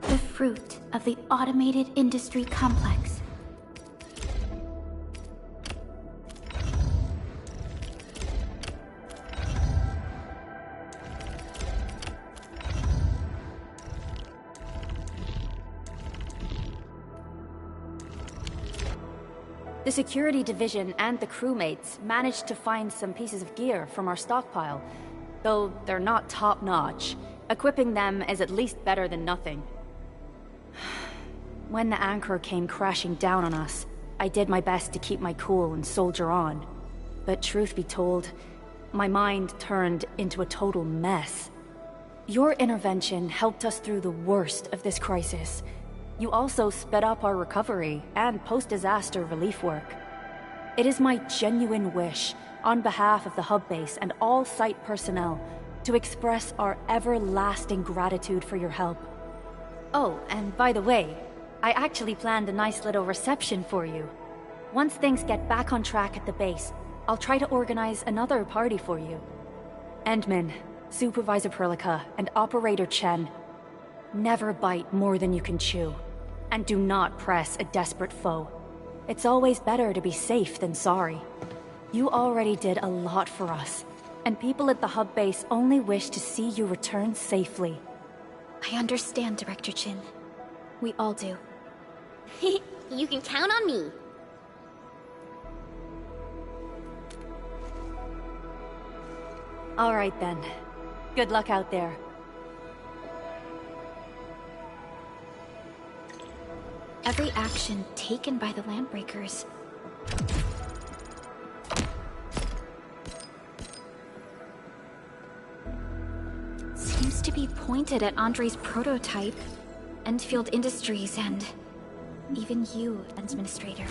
The fruit of the automated industry complex. The security division and the crewmates managed to find some pieces of gear from our stockpile, though they're not top-notch. Equipping them is at least better than nothing. When the anchor came crashing down on us, I did my best to keep my cool and soldier on. But truth be told, my mind turned into a total mess. Your intervention helped us through the worst of this crisis. You also sped up our recovery and post-disaster relief work. It is my genuine wish, on behalf of the hub base and all site personnel, to express our everlasting gratitude for your help. Oh, and by the way, I actually planned a nice little reception for you. Once things get back on track at the base, I'll try to organize another party for you. Endman, Supervisor Perlica, and Operator Chen, never bite more than you can chew. And do not press a desperate foe. It's always better to be safe than sorry. You already did a lot for us, and people at the hub base only wish to see you return safely. I understand, Director Chin. We all do. You can count on me. All right then. Good luck out there. Every action taken by the Landbreakers seems to be pointed at Andre's prototype, Enfield Industries, and even you, Administrator.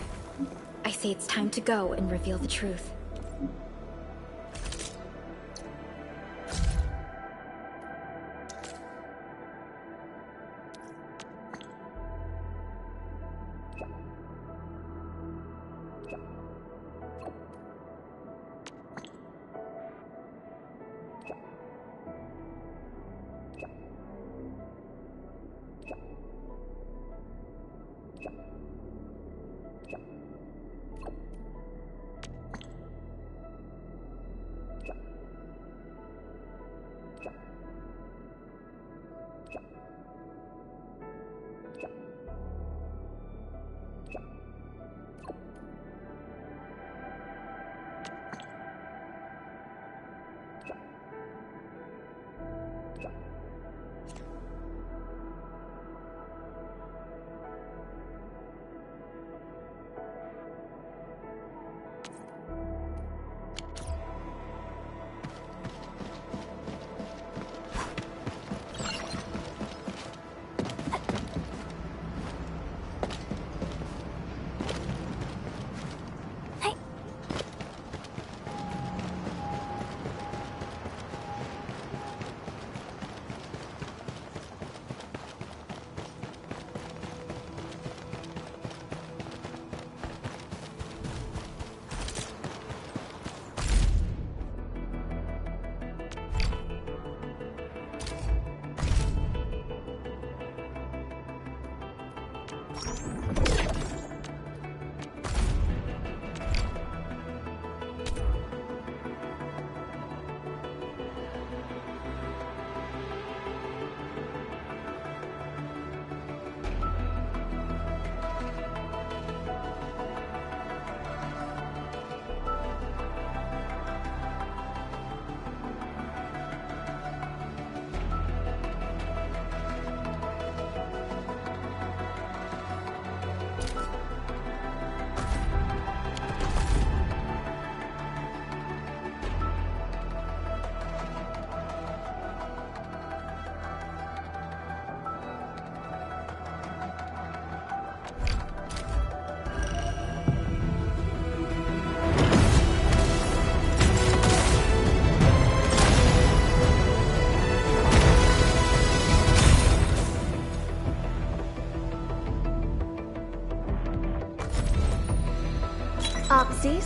I say it's time to go and reveal the truth.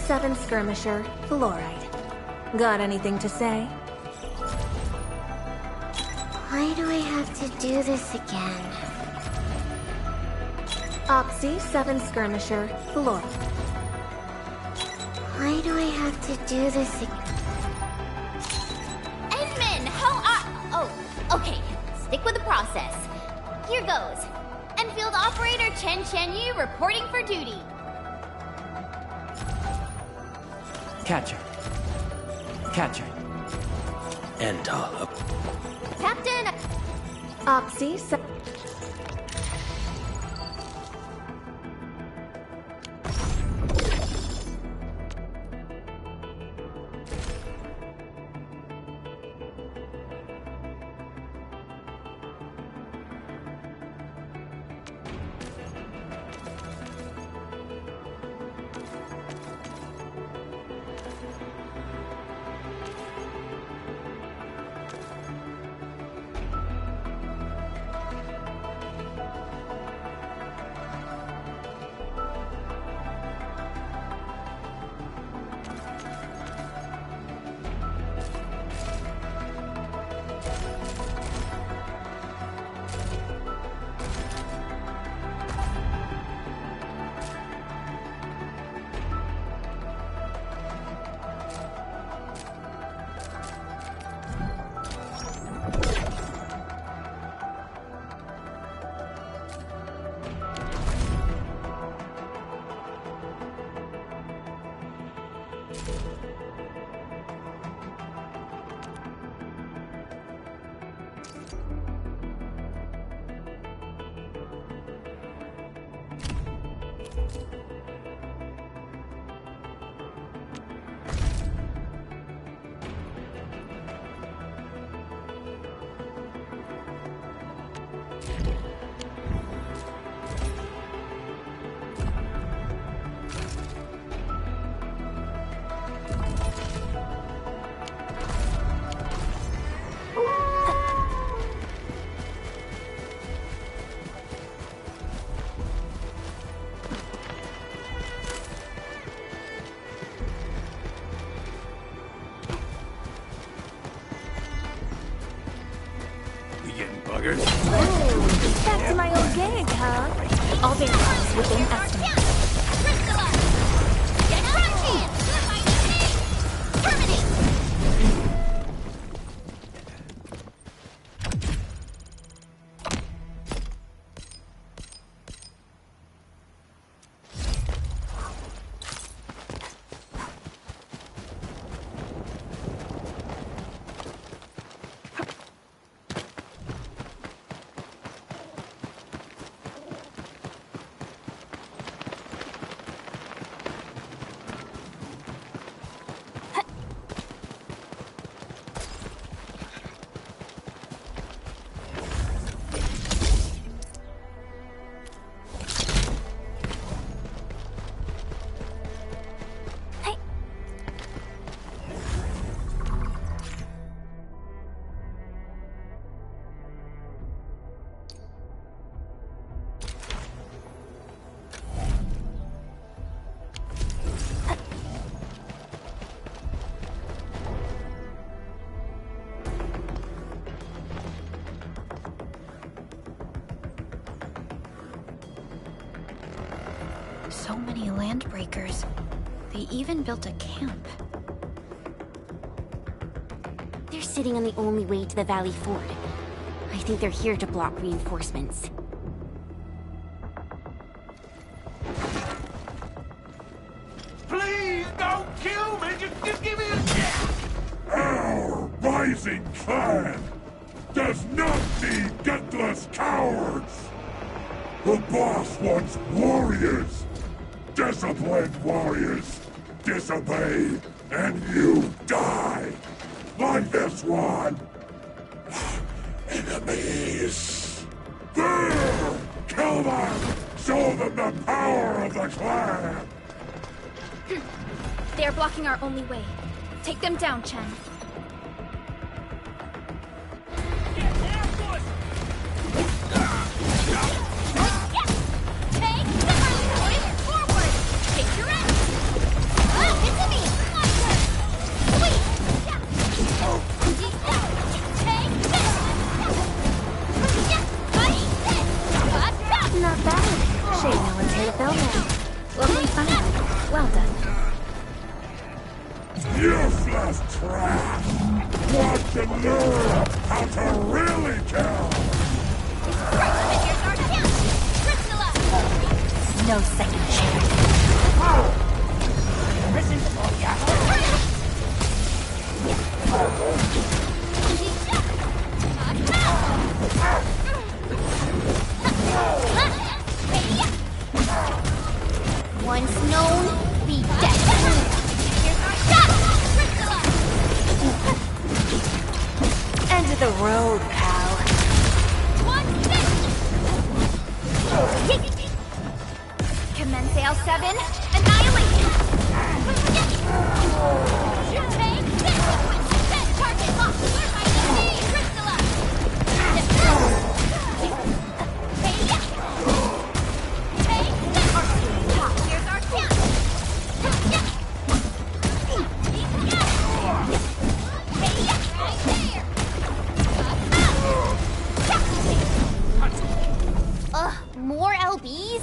7 Skirmisher, Fluoride. Got anything to say? Why do I have to do this again? Oxy 7 Skirmisher, Fluoride. Why do I have to do this again? Edmund, how are... Oh, okay. Stick with the process. Here goes. Enfield Operator Chen Yu reporting for duty. Catcher. Catcher. Endall. Captain... Oxy 7... Back to my old gig, huh? All variables within estimate. So many landbreakers. They even built a camp. They're sitting on the only way to the Valley Ford. I think they're here to block reinforcements. Please don't kill me! Just give me a chance! Our rising clan does not need gutless cowards! The boss wants warriors! Disciplined warriors! Disobey, and you die! Like this one! Enemies! There! Kill them! Show them the power of the clan! They are blocking our only way. Take them down, Chen. Take the forward! Take your aim! Want to learn how to really kill? No second chance. Once known, be destined. Here's our shot! End of the road, pal. One Commence L7, annihilation! Target locked! Clear by enemy! Crystallize! Here's our chance! Ugh, more LBs?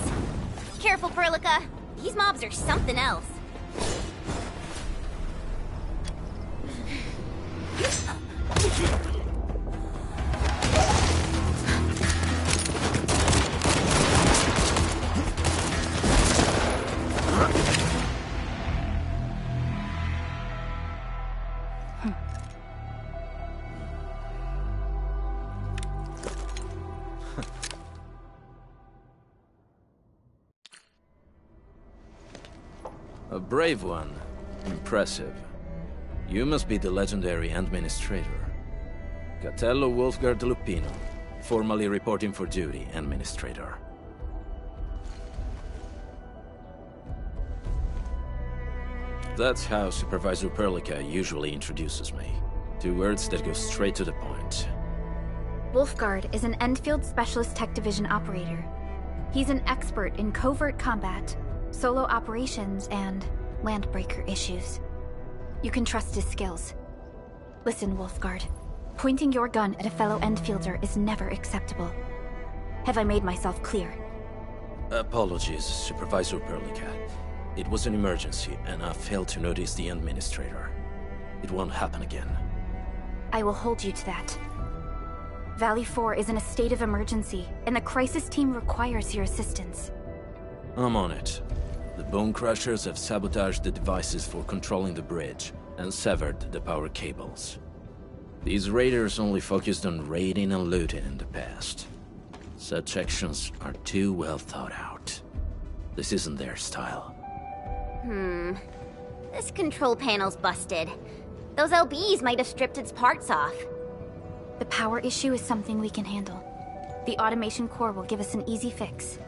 Careful, Perlica. These mobs are something else. A brave one. Impressive. You must be the legendary Administrator. Catello Wolfgard Lupino, formally reporting for duty, Administrator. That's how Supervisor Perlica usually introduces me. 2 words that go straight to the point. Wolfgard is an Enfield Specialist Tech Division operator. He's an expert in covert combat, solo operations, and landbreaker issues. You can trust his skills. Listen, Wolfgard. Pointing your gun at a fellow Enfielder is never acceptable. Have I made myself clear? Apologies, Supervisor Perlica. It was an emergency, and I failed to notice the Administrator. It won't happen again. I will hold you to that. Valley 4 is in a state of emergency, and the crisis team requires your assistance. I'm on it. The Bone Crushers have sabotaged the devices for controlling the bridge, and severed the power cables. These raiders only focused on raiding and looting in the past. Such actions are too well thought out. This isn't their style. This control panel's busted. Those LBs might have stripped its parts off. The power issue is something we can handle. The automation core will give us an easy fix.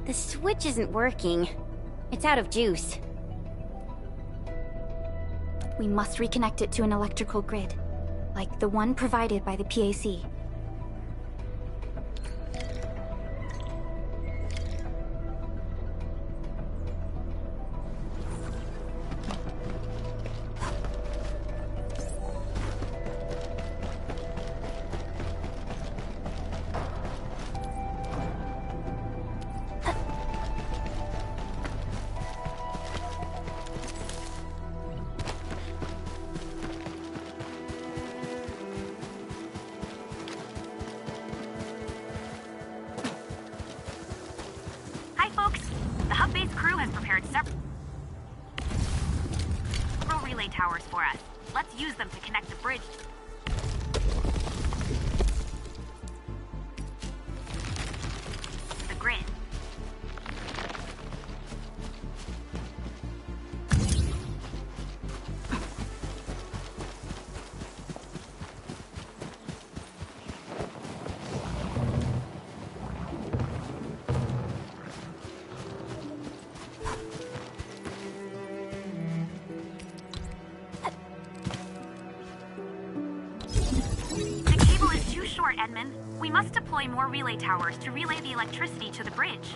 The switch isn't working. It's out of juice. We must reconnect it to an electrical grid, like the one provided by the PAC. Hi, folks. The hub-based crew has prepared several relay towers for us. Let's use them to connect the bridge. The grid. Edmund. We must deploy more relay towers to relay the electricity to the bridge.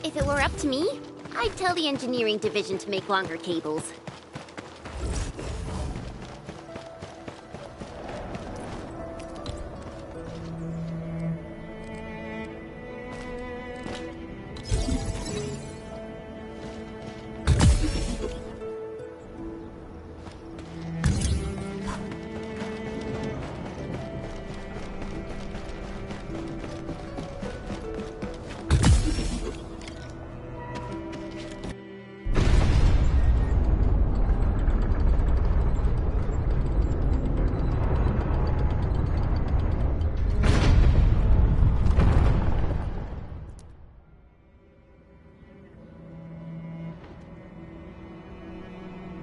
If it were up to me, I'd tell the engineering division to make longer cables.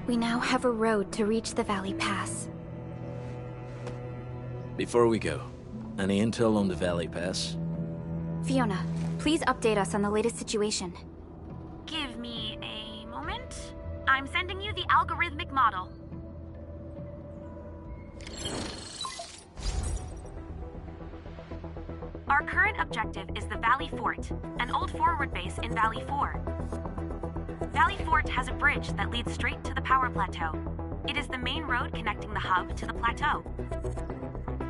We now have a road to reach the Valley Pass. Before we go, any intel on the Valley Pass? Fiona, please update us on the latest situation. Give me a moment. I'm sending you the algorithmic model. Our current objective is the Valley Fort, an old forward base in Valley 4. Valley Fort has a bridge that leads straight to the power plateau. It is the main road connecting the hub to the plateau.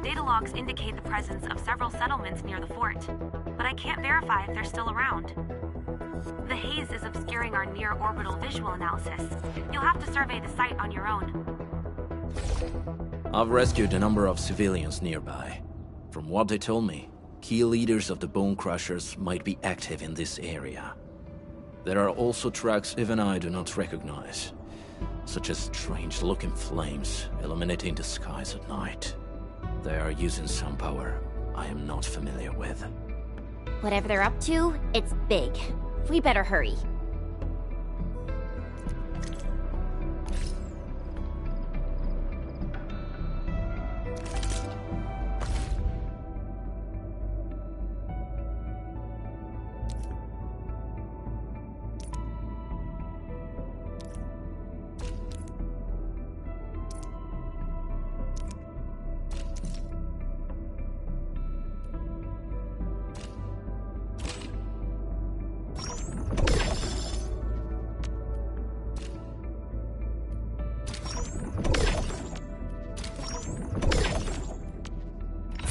Data logs indicate the presence of several settlements near the fort, but I can't verify if they're still around. The haze is obscuring our near-orbital visual analysis. You'll have to survey the site on your own. I've rescued a number of civilians nearby. From what they told me, key leaders of the Bone Crushers might be active in this area. There are also tracks even I do not recognize, such as strange-looking flames illuminating the skies at night. They are using some power I am not familiar with. Whatever they're up to, it's big. We better hurry.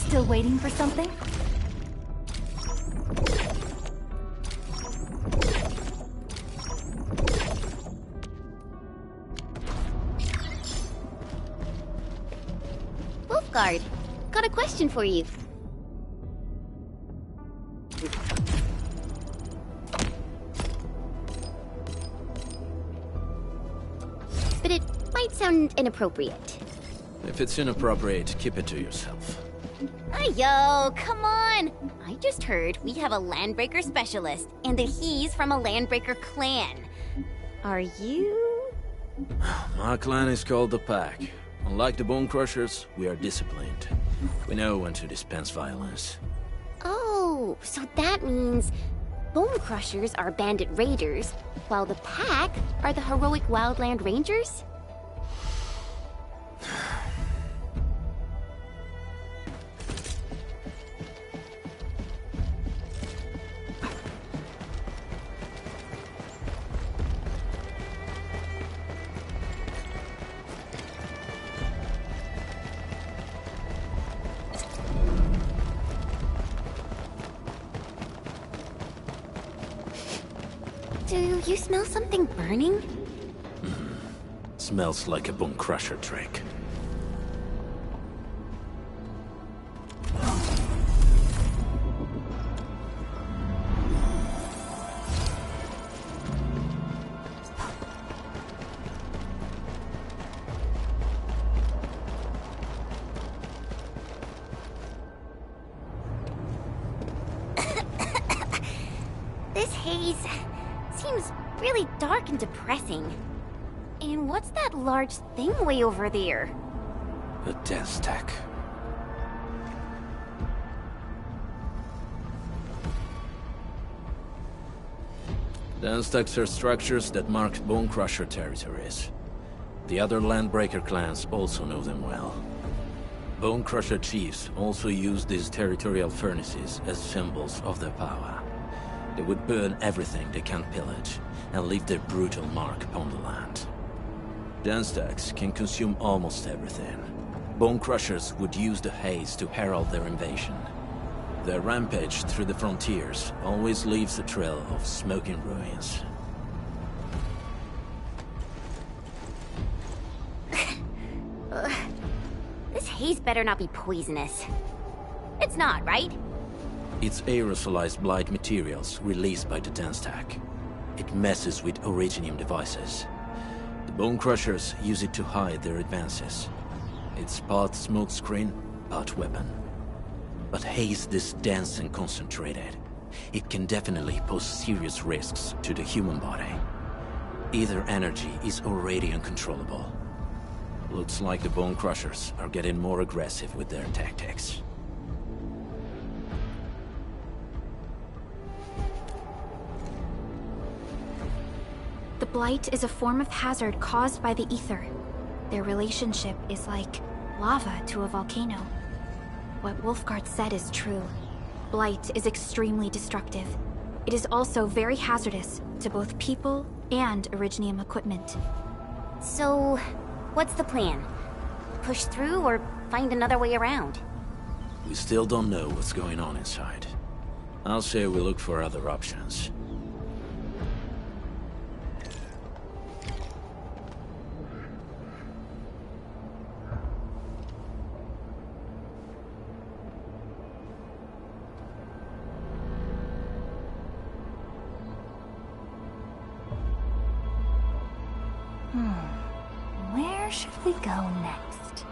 Still waiting for something? Wolfguard, got a question for you. But it might sound inappropriate. If it's inappropriate, keep it to yourself. Yo, come on! I just heard we have a Landbreaker specialist, and that he's from a Landbreaker clan. Are you? My clan is called the Pack. Unlike the Bone Crushers, we are disciplined. We know when to dispense violence. Oh, so that means Bone Crushers are bandit raiders, while the Pack are the heroic Wildland Rangers? Do you smell something burning? Smells like a Bone Crusher trick. This haze seems really dark and depressing. And what's that large thing way over there? A death stack. Death stacks are structures that mark Bone Crusher territories. The other Landbreaker clans also know them well. Bone Crusher chiefs also used these territorial furnaces as symbols of their power. They would burn everything they can pillage, and leave their brutal mark upon the land. Denstacks can consume almost everything. Bone Crushers would use the haze to herald their invasion. Their rampage through the frontiers always leaves a trail of smoking ruins. This haze better not be poisonous. It's not, right? It's aerosolized blight materials released by the Denstack. It messes with Originium devices. The Bone Crushers use it to hide their advances. It's part smokescreen, part weapon. But haze this dense and concentrated. It can definitely pose serious risks to the human body. Either energy is already uncontrollable. Looks like the Bone Crushers are getting more aggressive with their tactics. The Blight is a form of hazard caused by the ether. Their relationship is like lava to a volcano. What Wolfguard said is true. Blight is extremely destructive. It is also very hazardous to both people and Originium equipment. So, what's the plan? Push through or find another way around? We still don't know what's going on inside. I'll say we look for other options. Where should we go next?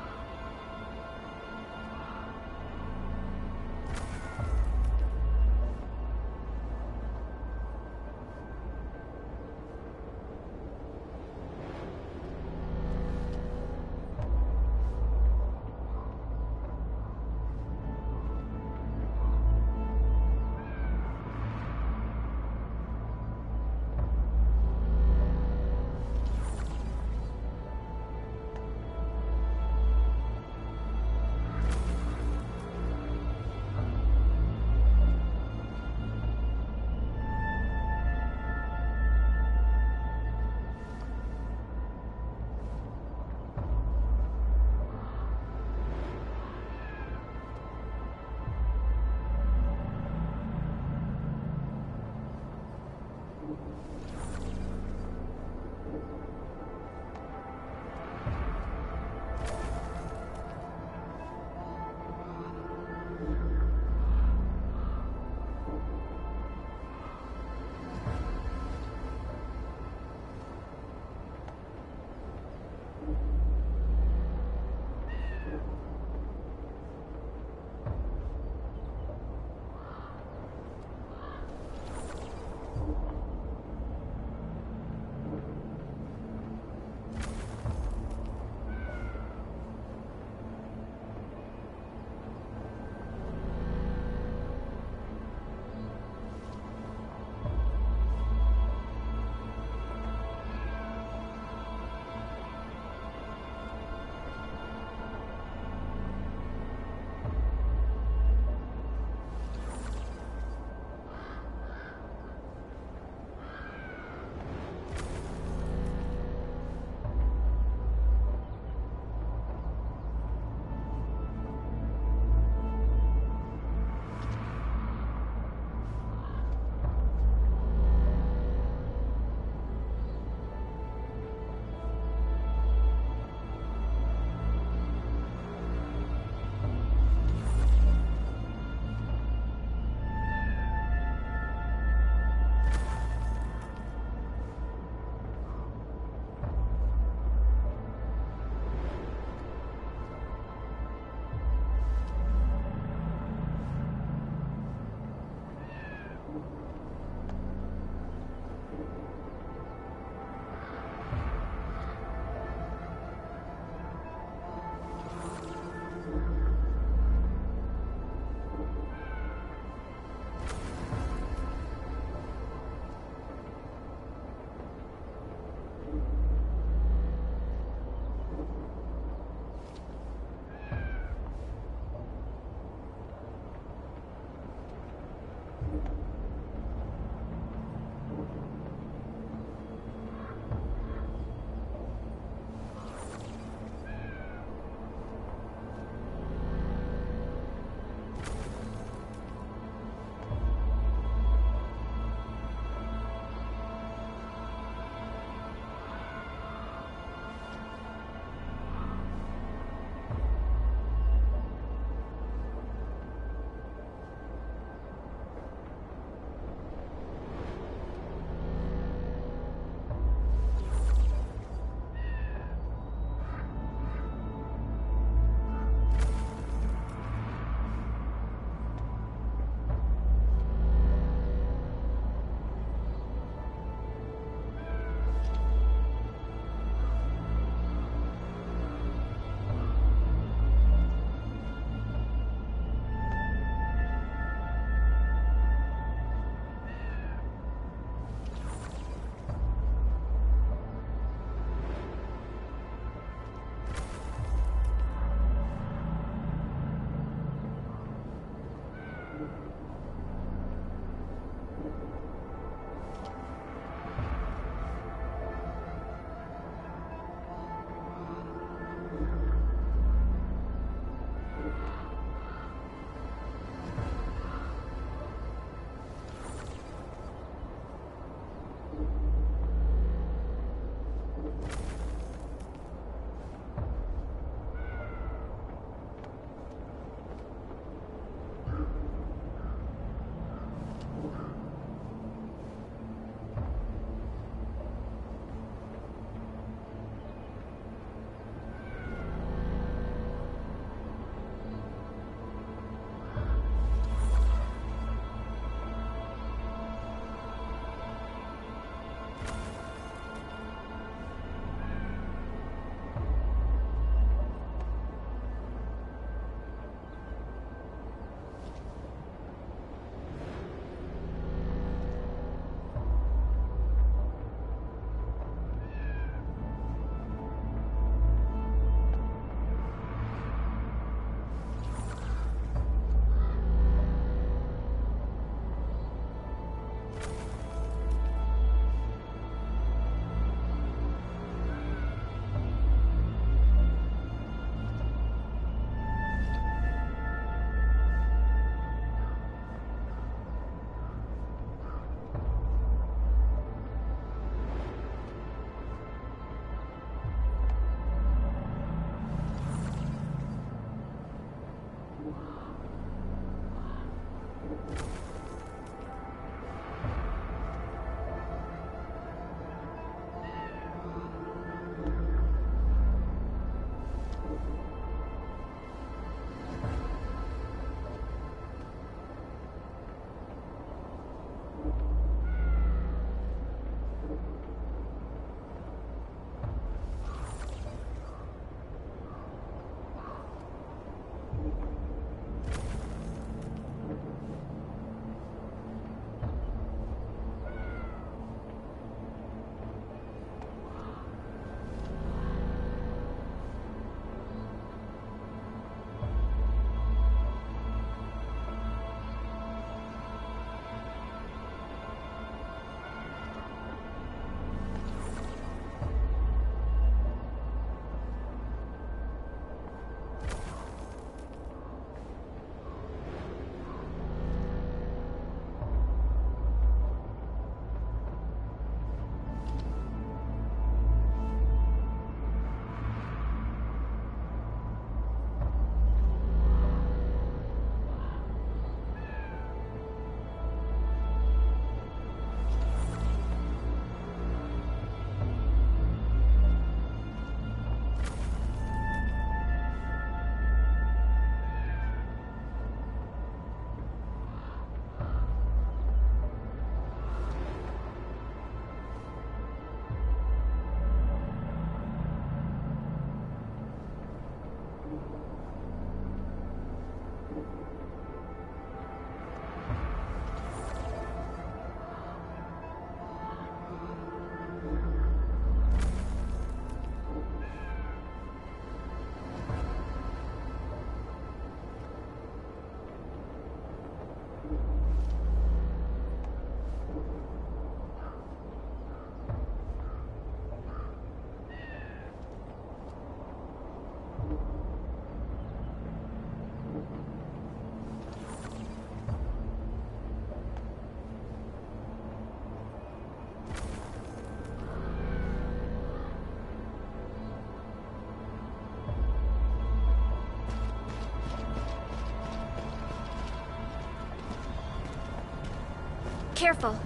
Careful.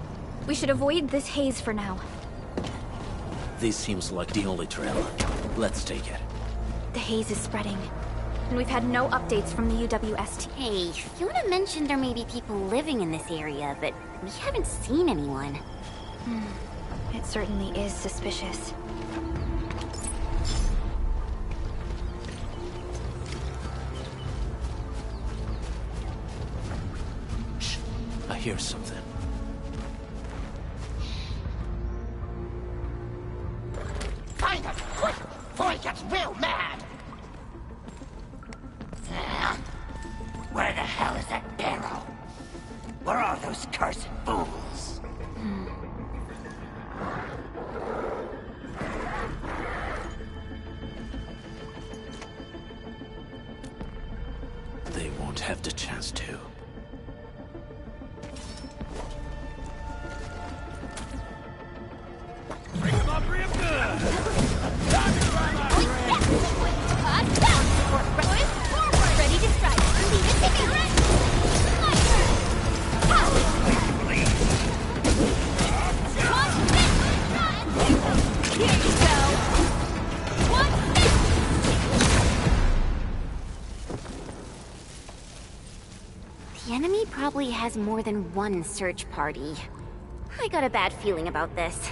We should avoid this haze for now. This seems like the only trail. Let's take it. The haze is spreading, and we've had no updates from the UWST. Hey, Fiona mentioned there may be people living in this area, but we haven't seen anyone. It certainly is suspicious. Shh, I hear something. Find us, quick, before he gets real mad! Where the hell is that barrel? Where are those cursed fools? They won't have the chance to. Bring them up real good! Ready to strike. Here you go. The enemy probably has more than one search party. I got a bad feeling about this.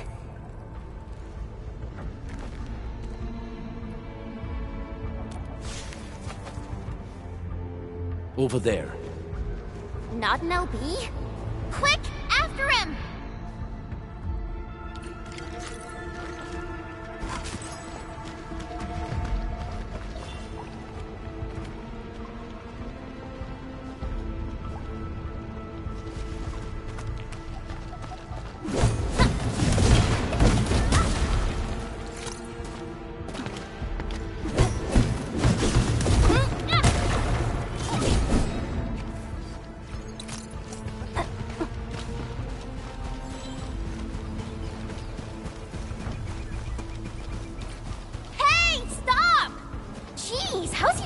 Over there. Not an LB? Quick, after him!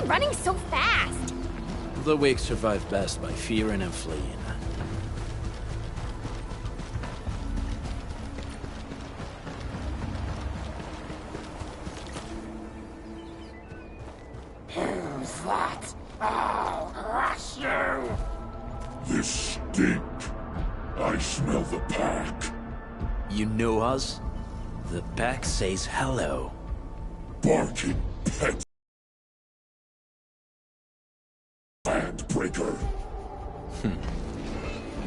Running so fast! The weak survive best by fearing and fleeing. Who's that? I'll crush you! This stink. I smell the pack. You know us? The pack says hello. Barking pet. Landbreaker.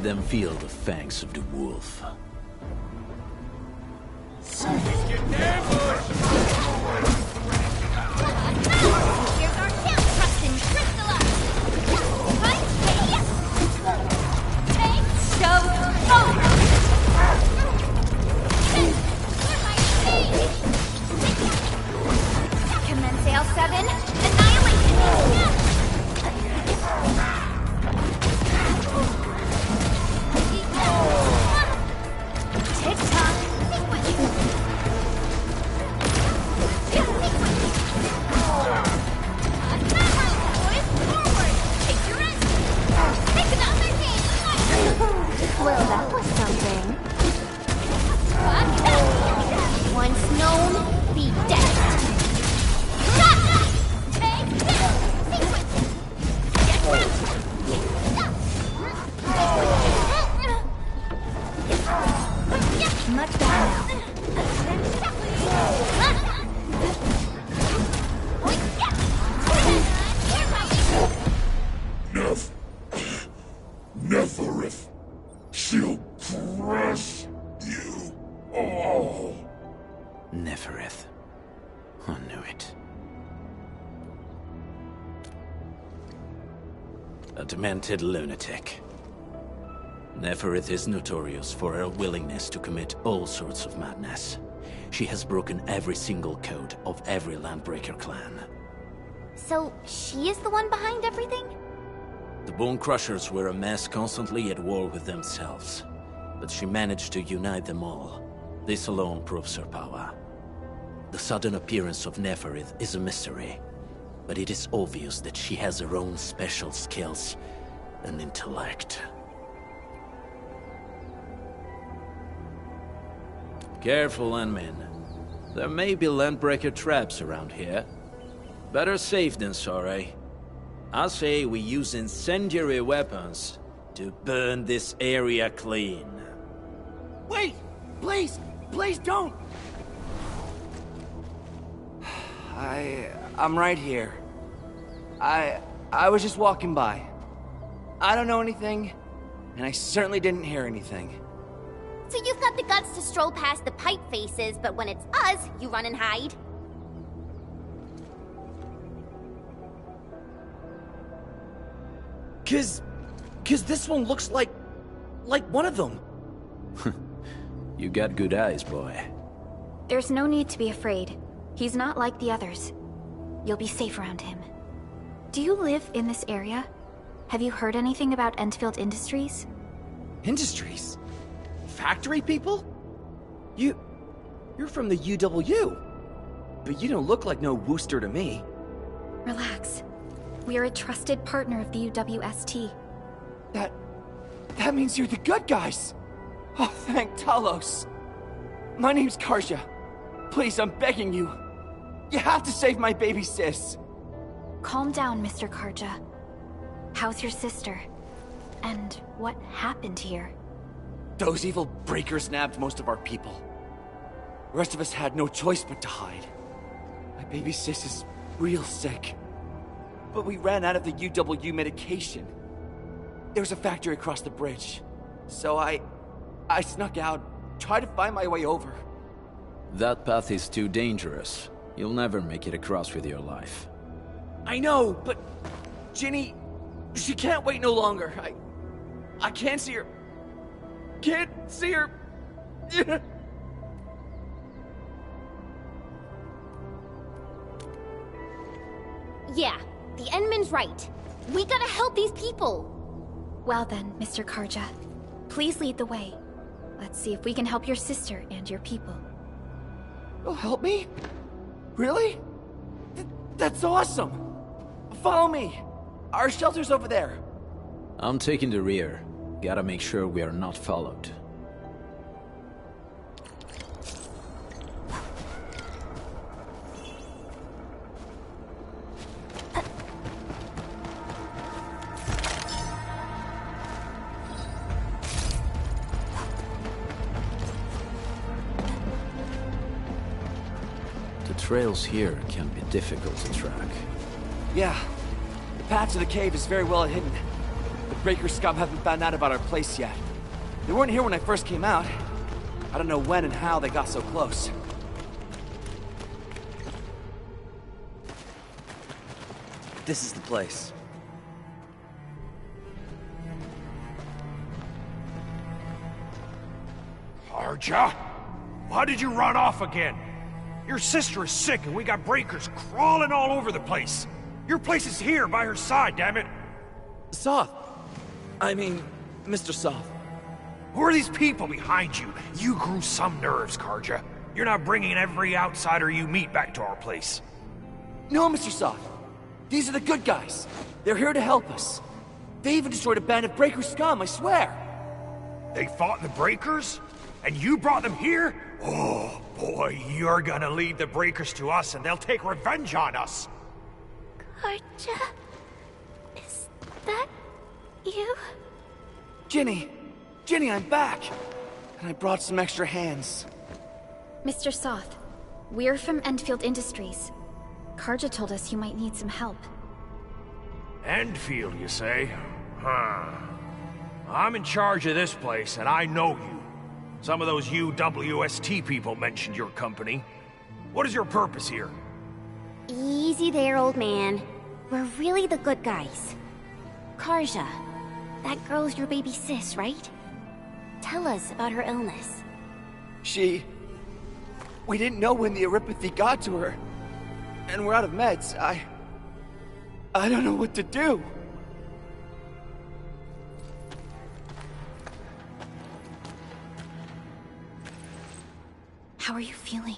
Then feel the fangs of the wolf. Here's our kill, Captain Crystalla! Take over! Commence L7, annihilation! Tick-tock! Well, that was something. Once known, be dead. Take this! Sequence! Get Much better now. Neferith. She'll crush you all. Neferith. I knew it. A demented lunatic. Neferith is notorious for her willingness to commit all sorts of madness. She has broken every single code of every Landbreaker clan. So, she is the one behind everything? The Bone Crushers were a mess constantly at war with themselves. But she managed to unite them all. This alone proves her power. The sudden appearance of Neferith is a mystery. But it is obvious that she has her own special skills and intellect. Careful, Enmin. There may be landbreaker traps around here. Better safe than sorry. I say we use incendiary weapons to burn this area clean. Wait! Please! Please don't! I'm right here. I was just walking by. I don't know anything, and I certainly didn't hear anything. So you've got the guts to stroll past the pipe faces, but when it's us, you run and hide? Cause this one looks like one of them. You got good eyes, boy. There's no need to be afraid. He's not like the others. You'll be safe around him. Do you live in this area? Have you heard anything about Endfield Industries? Industries? Factory people? You're from the UW. But you don't look like no Wooster to me. Relax. We are a trusted partner of the UWST. That means you're the good guys! Oh, thank Talos. My name's Karja. Please, I'm begging you. You have to save my baby sis. Calm down, Mr. Karja. How's your sister? And what happened here? Those evil breakers nabbed most of our people. The rest of us had no choice but to hide. My baby sis is real sick. But we ran out of the UW medication. There was a factory across the bridge. So I snuck out, tried to find my way over. That path is too dangerous. You'll never make it across with your life. I know, but Ginny, she can't wait no longer. I can't see her. Can't see her. Yeah, the Endman's right. We gotta help these people. Well then, Mr. Karja, please lead the way. Let's see if we can help your sister and your people. You'll help me? Really? That's awesome! Follow me! Our shelter's over there. I'm taking the rear. Gotta make sure we are not followed. Trails here can be difficult to track. Yeah. The path to the cave is very well hidden. The Breaker scum haven't found out about our place yet. They weren't here when I first came out. I don't know when and how they got so close. This is the place. Karja? Why did you run off again? Your sister is sick and we got breakers crawling all over the place. Your place is here by her side, damn it. Soth. I mean, Mr. Soth. Who are these people behind you? You grew some nerves, Karja. You're not bringing every outsider you meet back to our place. No, Mr. Soth. These are the good guys. They're here to help us. They even destroyed a band of Breaker scum, I swear. They fought the breakers? And you brought them here? Oh, boy, you're gonna lead the breakers to us and they'll take revenge on us. Karja? Is that you? Ginny! Ginny, I'm back! And I brought some extra hands. Mr. Soth, we're from Endfield Industries. Karja told us you might need some help. Endfield, you say? Huh. I'm in charge of this place, and I know you. Some of those UWST people mentioned your company. What is your purpose here? Easy there, old man. We're really the good guys. Karja, that girl's your baby sis, right? Tell us about her illness. We didn't know when the Eripathy got to her. And we're out of meds. I don't know what to do. How are you feeling?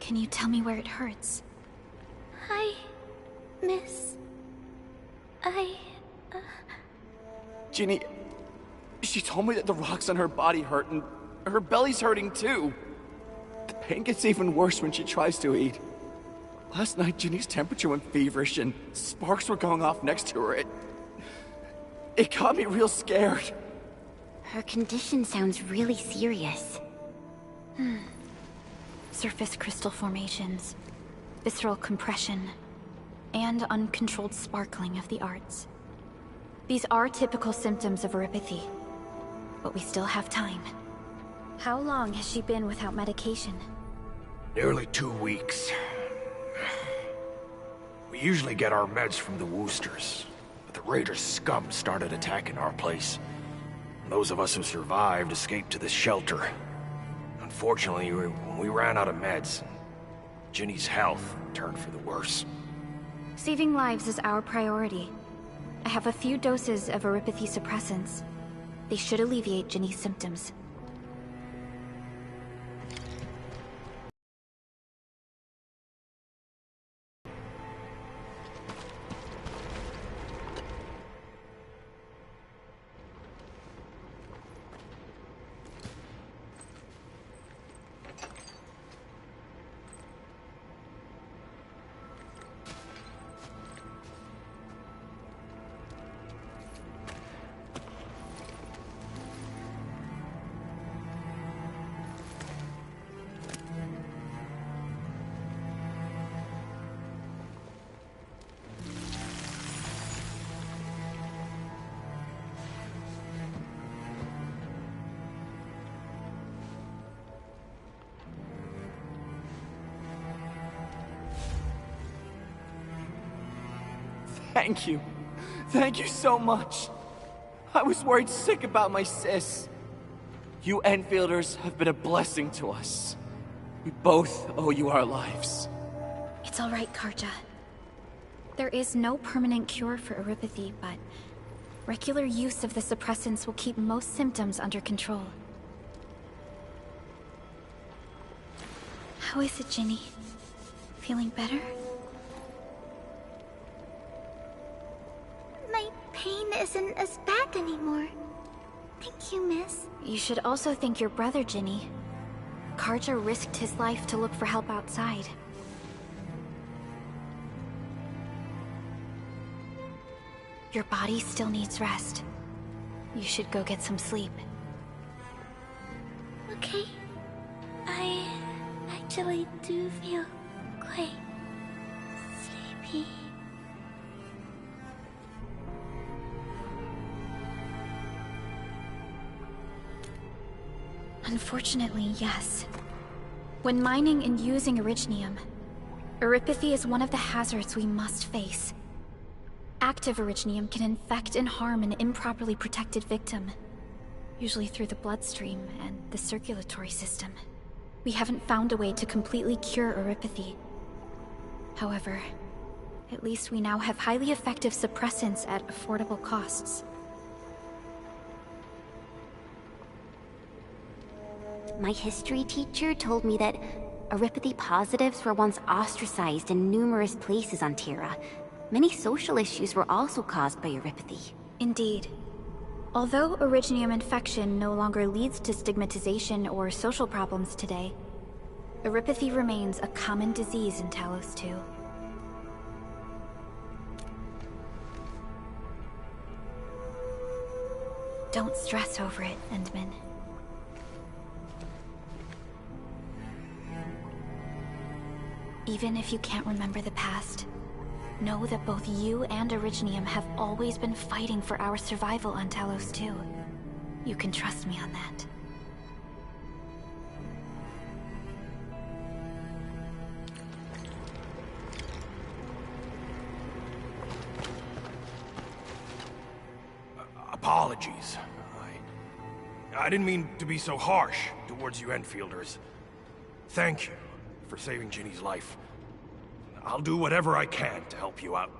Can you tell me where it hurts? Hi, miss. Ginny, she told me that the rocks on her body hurt and Her belly's hurting too. The pain gets even worse when she tries to eat. Last night, Ginny's temperature went feverish and sparks were going off next to her. It got me real scared. Her condition sounds really serious. Surface crystal formations, visceral compression, and uncontrolled sparkling of the arts. These are typical symptoms of erypathy, but we still have time. How long has she been without medication? Nearly 2 weeks. We usually get our meds from the Woosters, but the Raiders' scum started attacking our place. Those of us who survived escaped to this shelter. Unfortunately, we ran out of meds. Ginny's health turned for the worse. Saving lives is our priority. I have a few doses of erypathy suppressants. They should alleviate Ginny's symptoms. Thank you. Thank you so much. I was worried sick about my sis. You Enfielders have been a blessing to us. We both owe you our lives. It's all right, Karja. There is no permanent cure for erypathy, but regular use of the suppressants will keep most symptoms under control. How is it, Ginny? Feeling better? My pain isn't as bad anymore. Thank you, miss. You should also thank your brother, Ginny. Karja risked his life to look for help outside. Your body still needs rest. You should go get some sleep. Okay. I actually do feel quite sleepy. Unfortunately, yes. When mining and using Originium, erypathy is one of the hazards we must face. Active Originium can infect and harm an improperly protected victim, usually through the bloodstream and the circulatory system. We haven't found a way to completely cure erypathy. However, at least we now have highly effective suppressants at affordable costs. My history teacher told me that erypathy positives were once ostracized in numerous places on Terra. Many social issues were also caused by erypathy. Indeed. Although Originium infection no longer leads to stigmatization or social problems today, erypathy remains a common disease in Talos 2. Don't stress over it, Endman. Even if you can't remember the past, know that both you and Originium have always been fighting for our survival on Talos 2. You can trust me on that. Apologies. I didn't mean to be so harsh towards you Enfielders. Thank you for saving Ginny's life. I'll do whatever I can to help you out.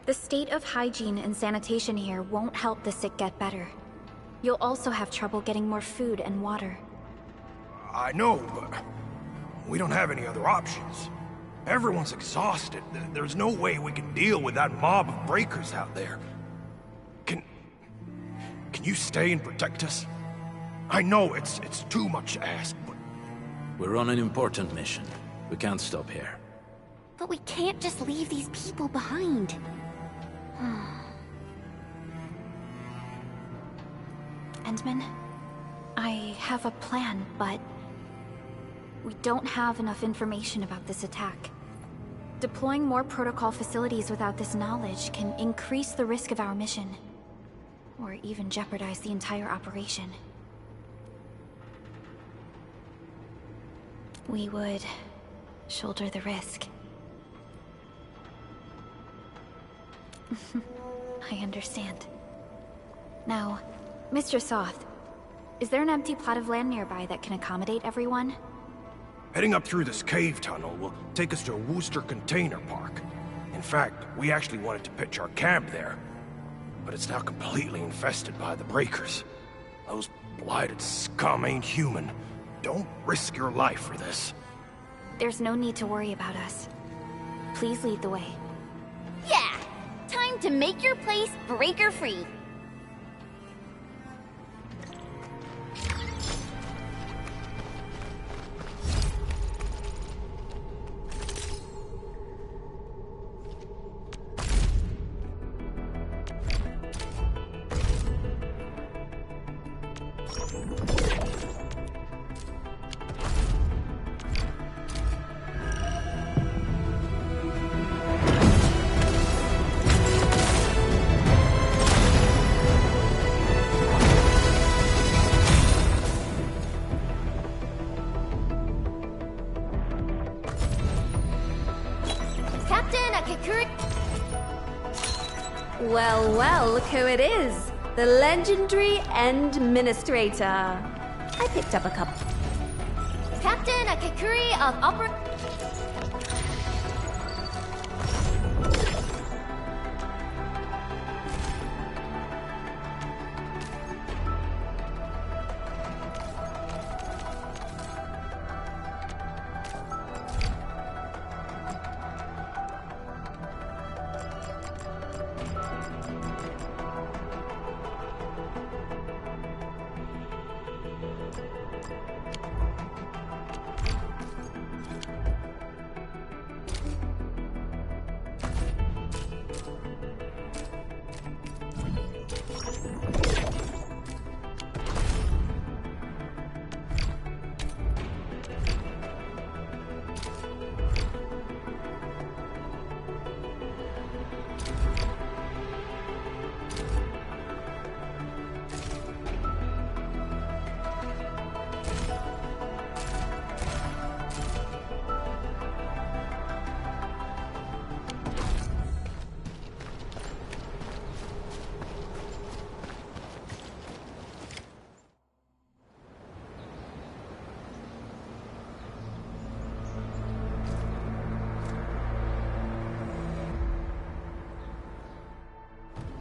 The state of hygiene and sanitation here won't help the sick get better. You'll also have trouble getting more food and water. I know, but we don't have any other options. Everyone's exhausted. There's no way we can deal with that mob of breakers out there. Can you stay and protect us? I know it's too much to ask, but... We're on an important mission. We can't stop here. But we can't just leave these people behind. Endman, I have a plan, but we don't have enough information about this attack. Deploying more protocol facilities without this knowledge can increase the risk of our mission, or even jeopardize the entire operation. We would shoulder the risk. I understand. Now, Mr. Soth, is there an empty plot of land nearby that can accommodate everyone? Heading up through this cave tunnel will take us to a Wooster container park. In fact, we actually wanted to pitch our camp there. But it's now completely infested by the Breakers. Those blighted scum ain't human. Don't risk your life for this. There's no need to worry about us. Please lead the way. Yeah! Time to make your place breaker-free. Well, well, look who it is. The legendary Administrator. I picked up a couple. Captain Akakuri of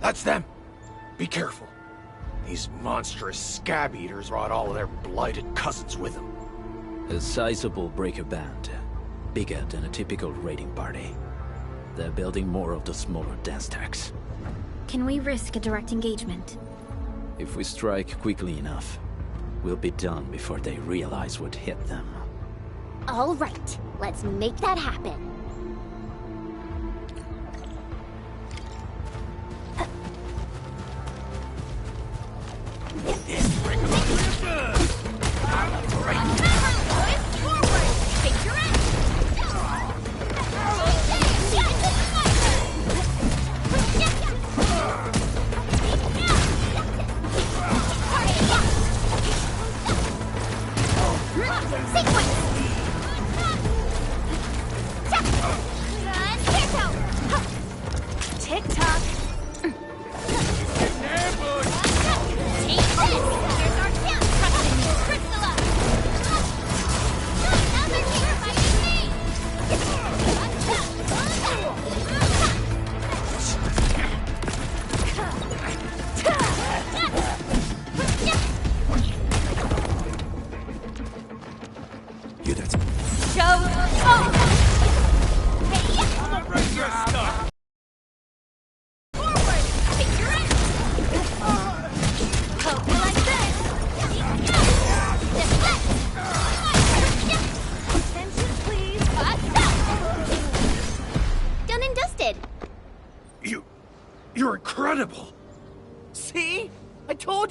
That's them! Be careful. These monstrous scab eaters brought all of their blighted cousins with them. A sizable breaker band. Bigger than a typical raiding party. They're building more of the smaller dance tags. Can we risk a direct engagement? If we strike quickly enough, we'll be done before they realize what hit them. All right, let's make that happen.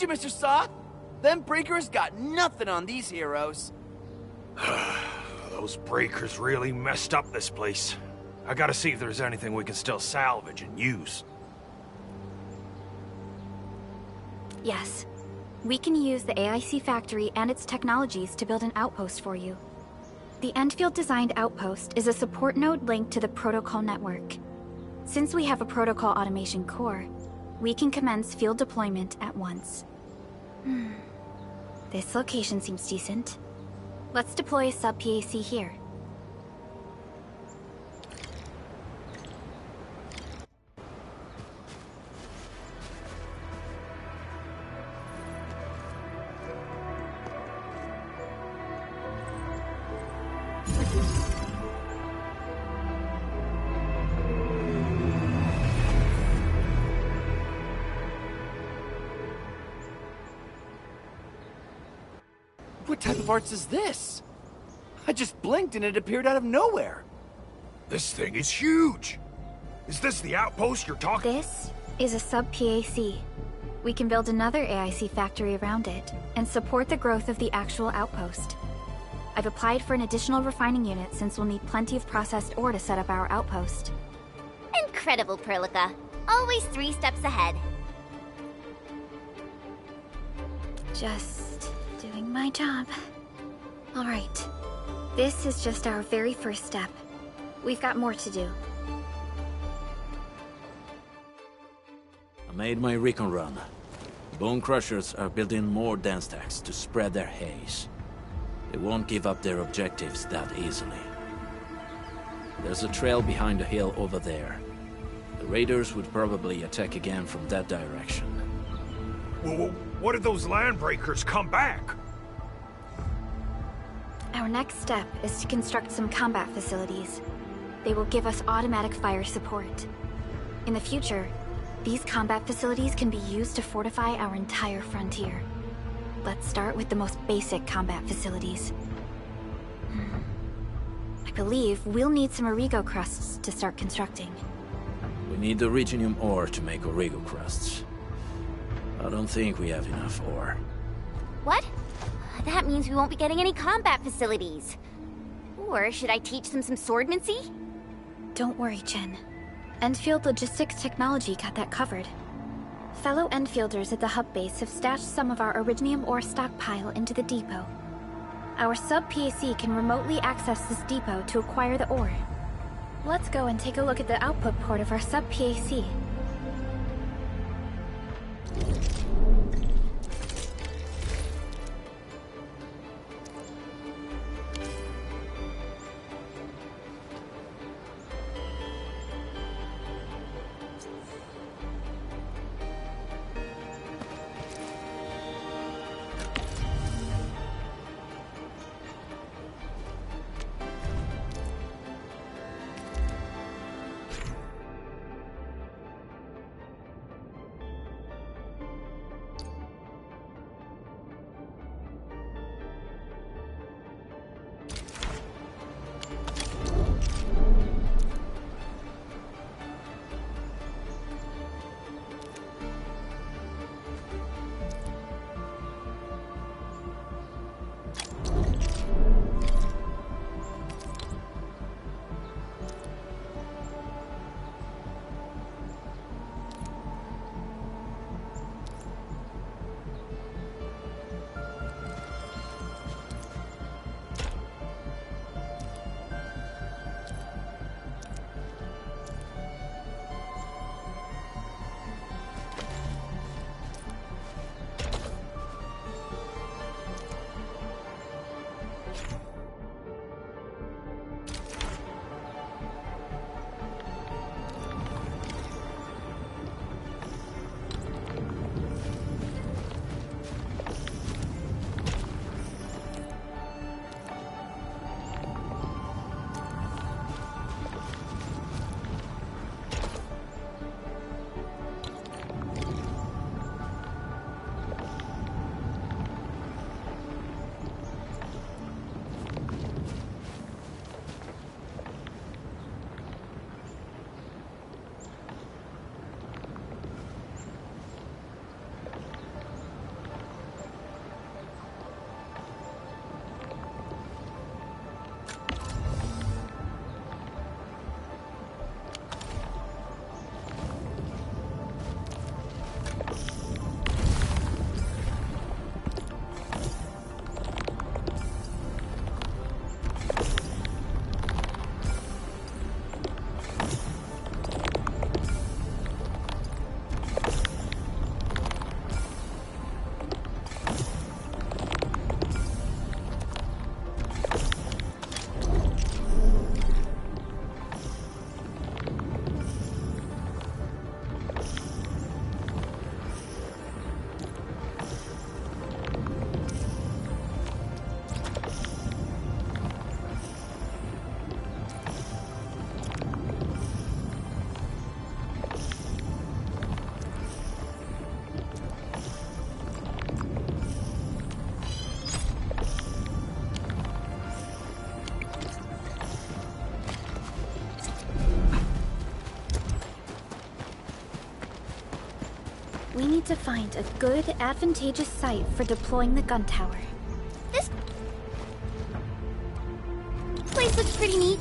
you, Mr. Soth. Them breakers got nothing on these heroes. Those breakers really messed up this place. I gotta see if there's anything we can still salvage and use. Yes. We can use the AIC factory and its technologies to build an outpost for you. The Enfield-designed outpost is a support node linked to the protocol network. Since we have a protocol automation core, we can commence field deployment at once. This location seems decent. Let's deploy a sub-PAC here. What type of arts is this? I just blinked and it appeared out of nowhere. This thing is huge! Is this the outpost you're talking? This is a sub-PAC. We can build another AIC factory around it, and support the growth of the actual outpost. I've applied for an additional refining unit since we'll need plenty of processed ore to set up our outpost. Incredible, Perlica. Always 3 steps ahead. Just doing my job. Alright. This is just our very first step. We've got more to do. I made my recon run. Bone Crushers are building more dance stacks to spread their haze. They won't give up their objectives that easily. There's a trail behind the hill over there. The raiders would probably attack again from that direction. Well, what if those landbreakers come back? Our next step is to construct some combat facilities. They will give us automatic fire support. In the future, these combat facilities can be used to fortify our entire frontier. Let's start with the most basic combat facilities. I believe we'll need some Origo crusts to start constructing. We need the Reginium ore to make Origo crusts. I don't think we have enough ore. What? That means we won't be getting any combat facilities. Or should I teach them some swordmancy? Don't worry, Chen. Enfield Logistics Technology got that covered. Fellow Enfielders at the hub base have stashed some of our Originium ore stockpile into the depot. Our sub-PAC can remotely access this depot to acquire the ore. Let's go and take a look at the output port of our sub-PAC. We need to find a good, advantageous site for deploying the gun tower. This place looks pretty neat.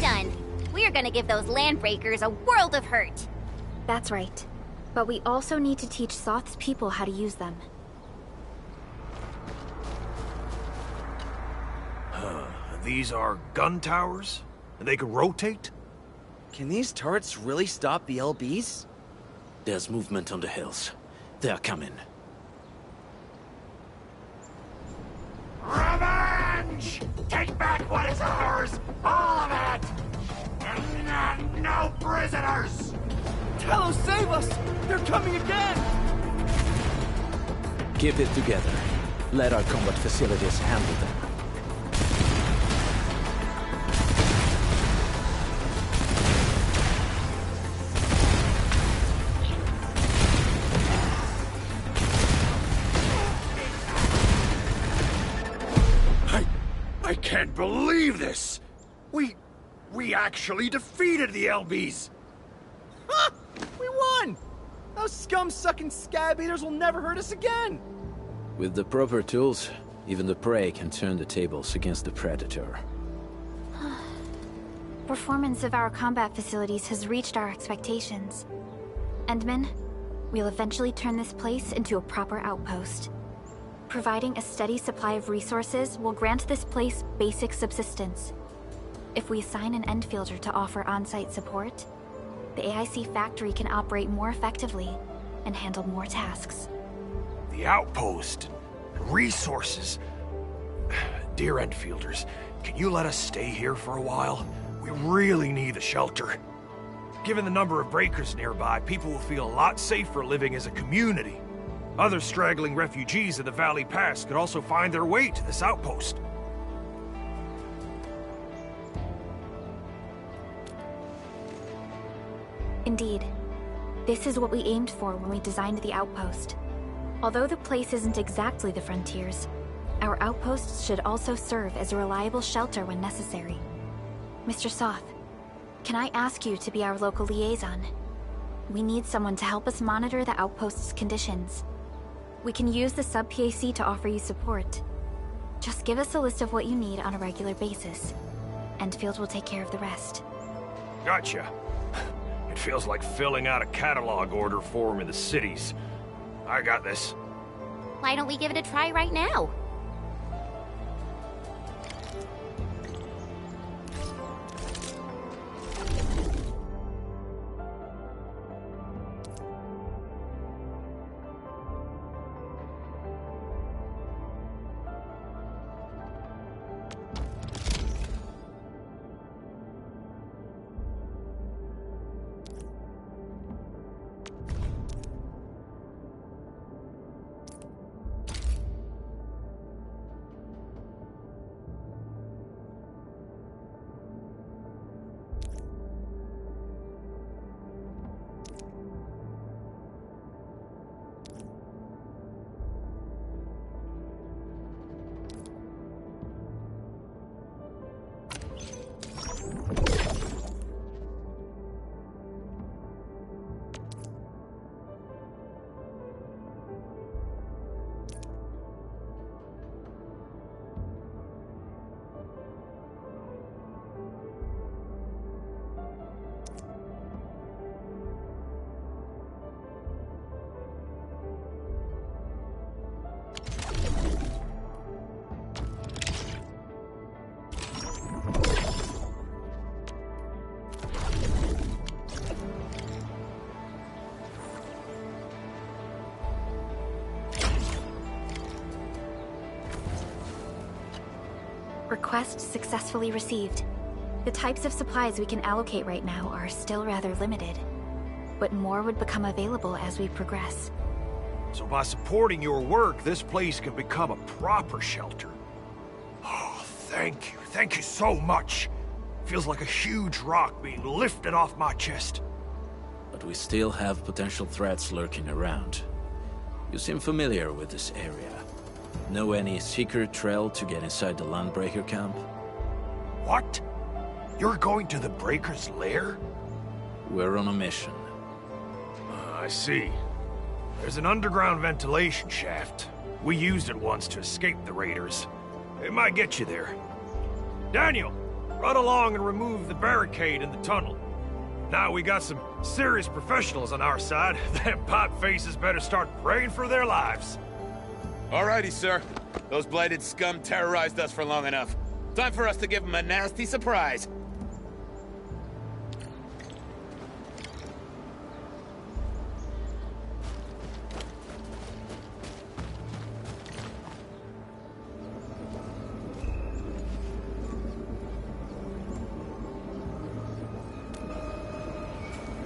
Done. We're gonna give those landbreakers a world of hurt. That's right. But we also need to teach Soth's people how to use them. These are gun towers? And they can rotate? Can these turrets really stop the LBs? There's movement on the hills. They're coming. Revenge! Take back what is ours! All of it! And no prisoners! Talos, save us! They're coming again! Keep it together. Let our combat facilities handle them. I can't believe this! We actually defeated the LBs! Ha! We won! Those scum-sucking scab eaters will never hurt us again! With the proper tools, even the prey can turn the tables against the predator. Performance of our combat facilities has reached our expectations. Endman, we'll eventually turn this place into a proper outpost. Providing a steady supply of resources will grant this place basic subsistence. If we assign an Endfielder to offer on-site support, the AIC factory can operate more effectively and handle more tasks. The outpost and resources. Dear Endfielders, can you let us stay here for a while? We really need a shelter. Given the number of breakers nearby, people will feel a lot safer living as a community. Other straggling refugees of the Valley Pass could also find their way to this outpost. Indeed. This is what we aimed for when we designed the outpost. Although the place isn't exactly the frontiers, our outposts should also serve as a reliable shelter when necessary. Mr. Soth, can I ask you to be our local liaison? We need someone to help us monitor the outpost's conditions. We can use the sub-PAC to offer you support. Just give us a list of what you need on a regular basis. Endfield will take care of the rest. Gotcha. It feels like filling out a catalog order form in the cities. I got this. Why don't we give it a try right now? Request successfully received. The types of supplies we can allocate right now are still rather limited, but more would become available as we progress. So by supporting your work, this place can become a proper shelter. Oh, thank you. Thank you so much. Feels like a huge rock being lifted off my chest. But we still have potential threats lurking around. You seem familiar with this area. Know any secret trail to get inside the Landbreaker camp? What? You're going to the Breaker's lair? We're on a mission. I see. There's an underground ventilation shaft. We used it once to escape the raiders. It might get you there. Daniel, run along and remove the barricade in the tunnel. Now we got some serious professionals on our side. Them pipe faces better start praying for their lives. Alrighty, sir. Those blighted scum terrorized us for long enough. Time for us to give them a nasty surprise.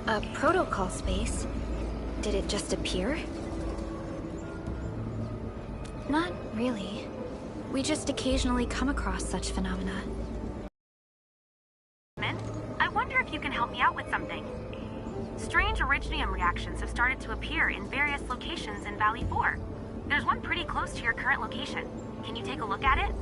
A protocol space? Did it just appear? Not really. We just occasionally come across such phenomena. I wonder if you can help me out with something. Strange originium reactions have started to appear in various locations in Valley 4. There's one pretty close to your current location. Can you take a look at it?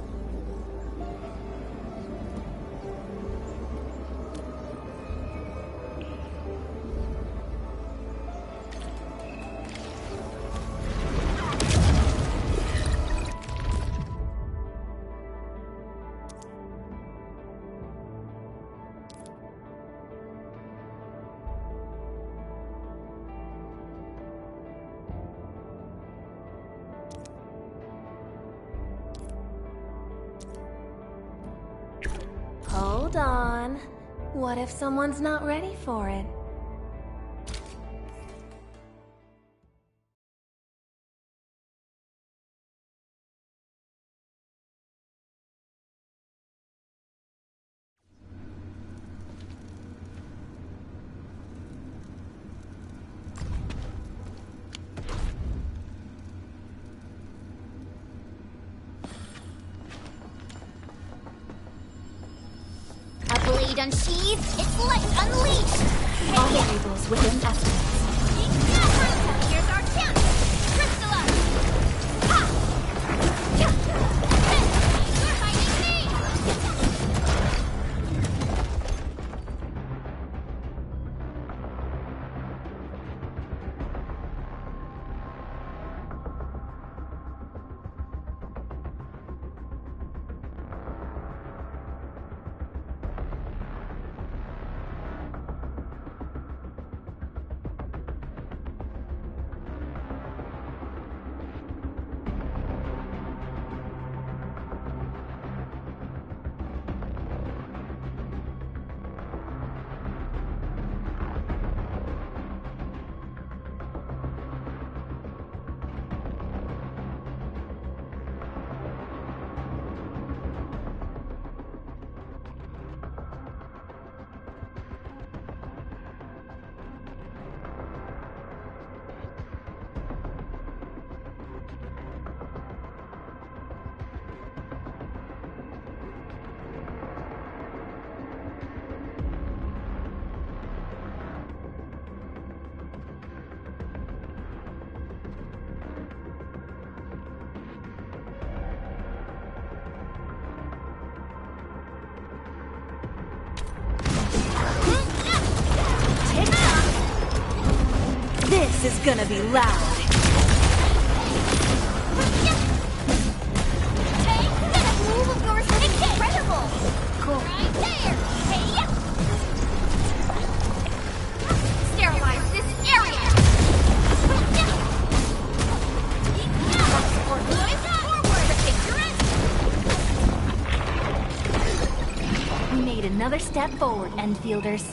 Hold on. What if someone's not ready for it? Blade unsheathed, its light unleashed! All variables within estimates. Here's our chance! Crystallize! Ha! You're fighting me! This is gonna be loud. Move of yours was incredible! Cool. Right there! Hey! Sterilize this area! We made another step forward, Endfielders.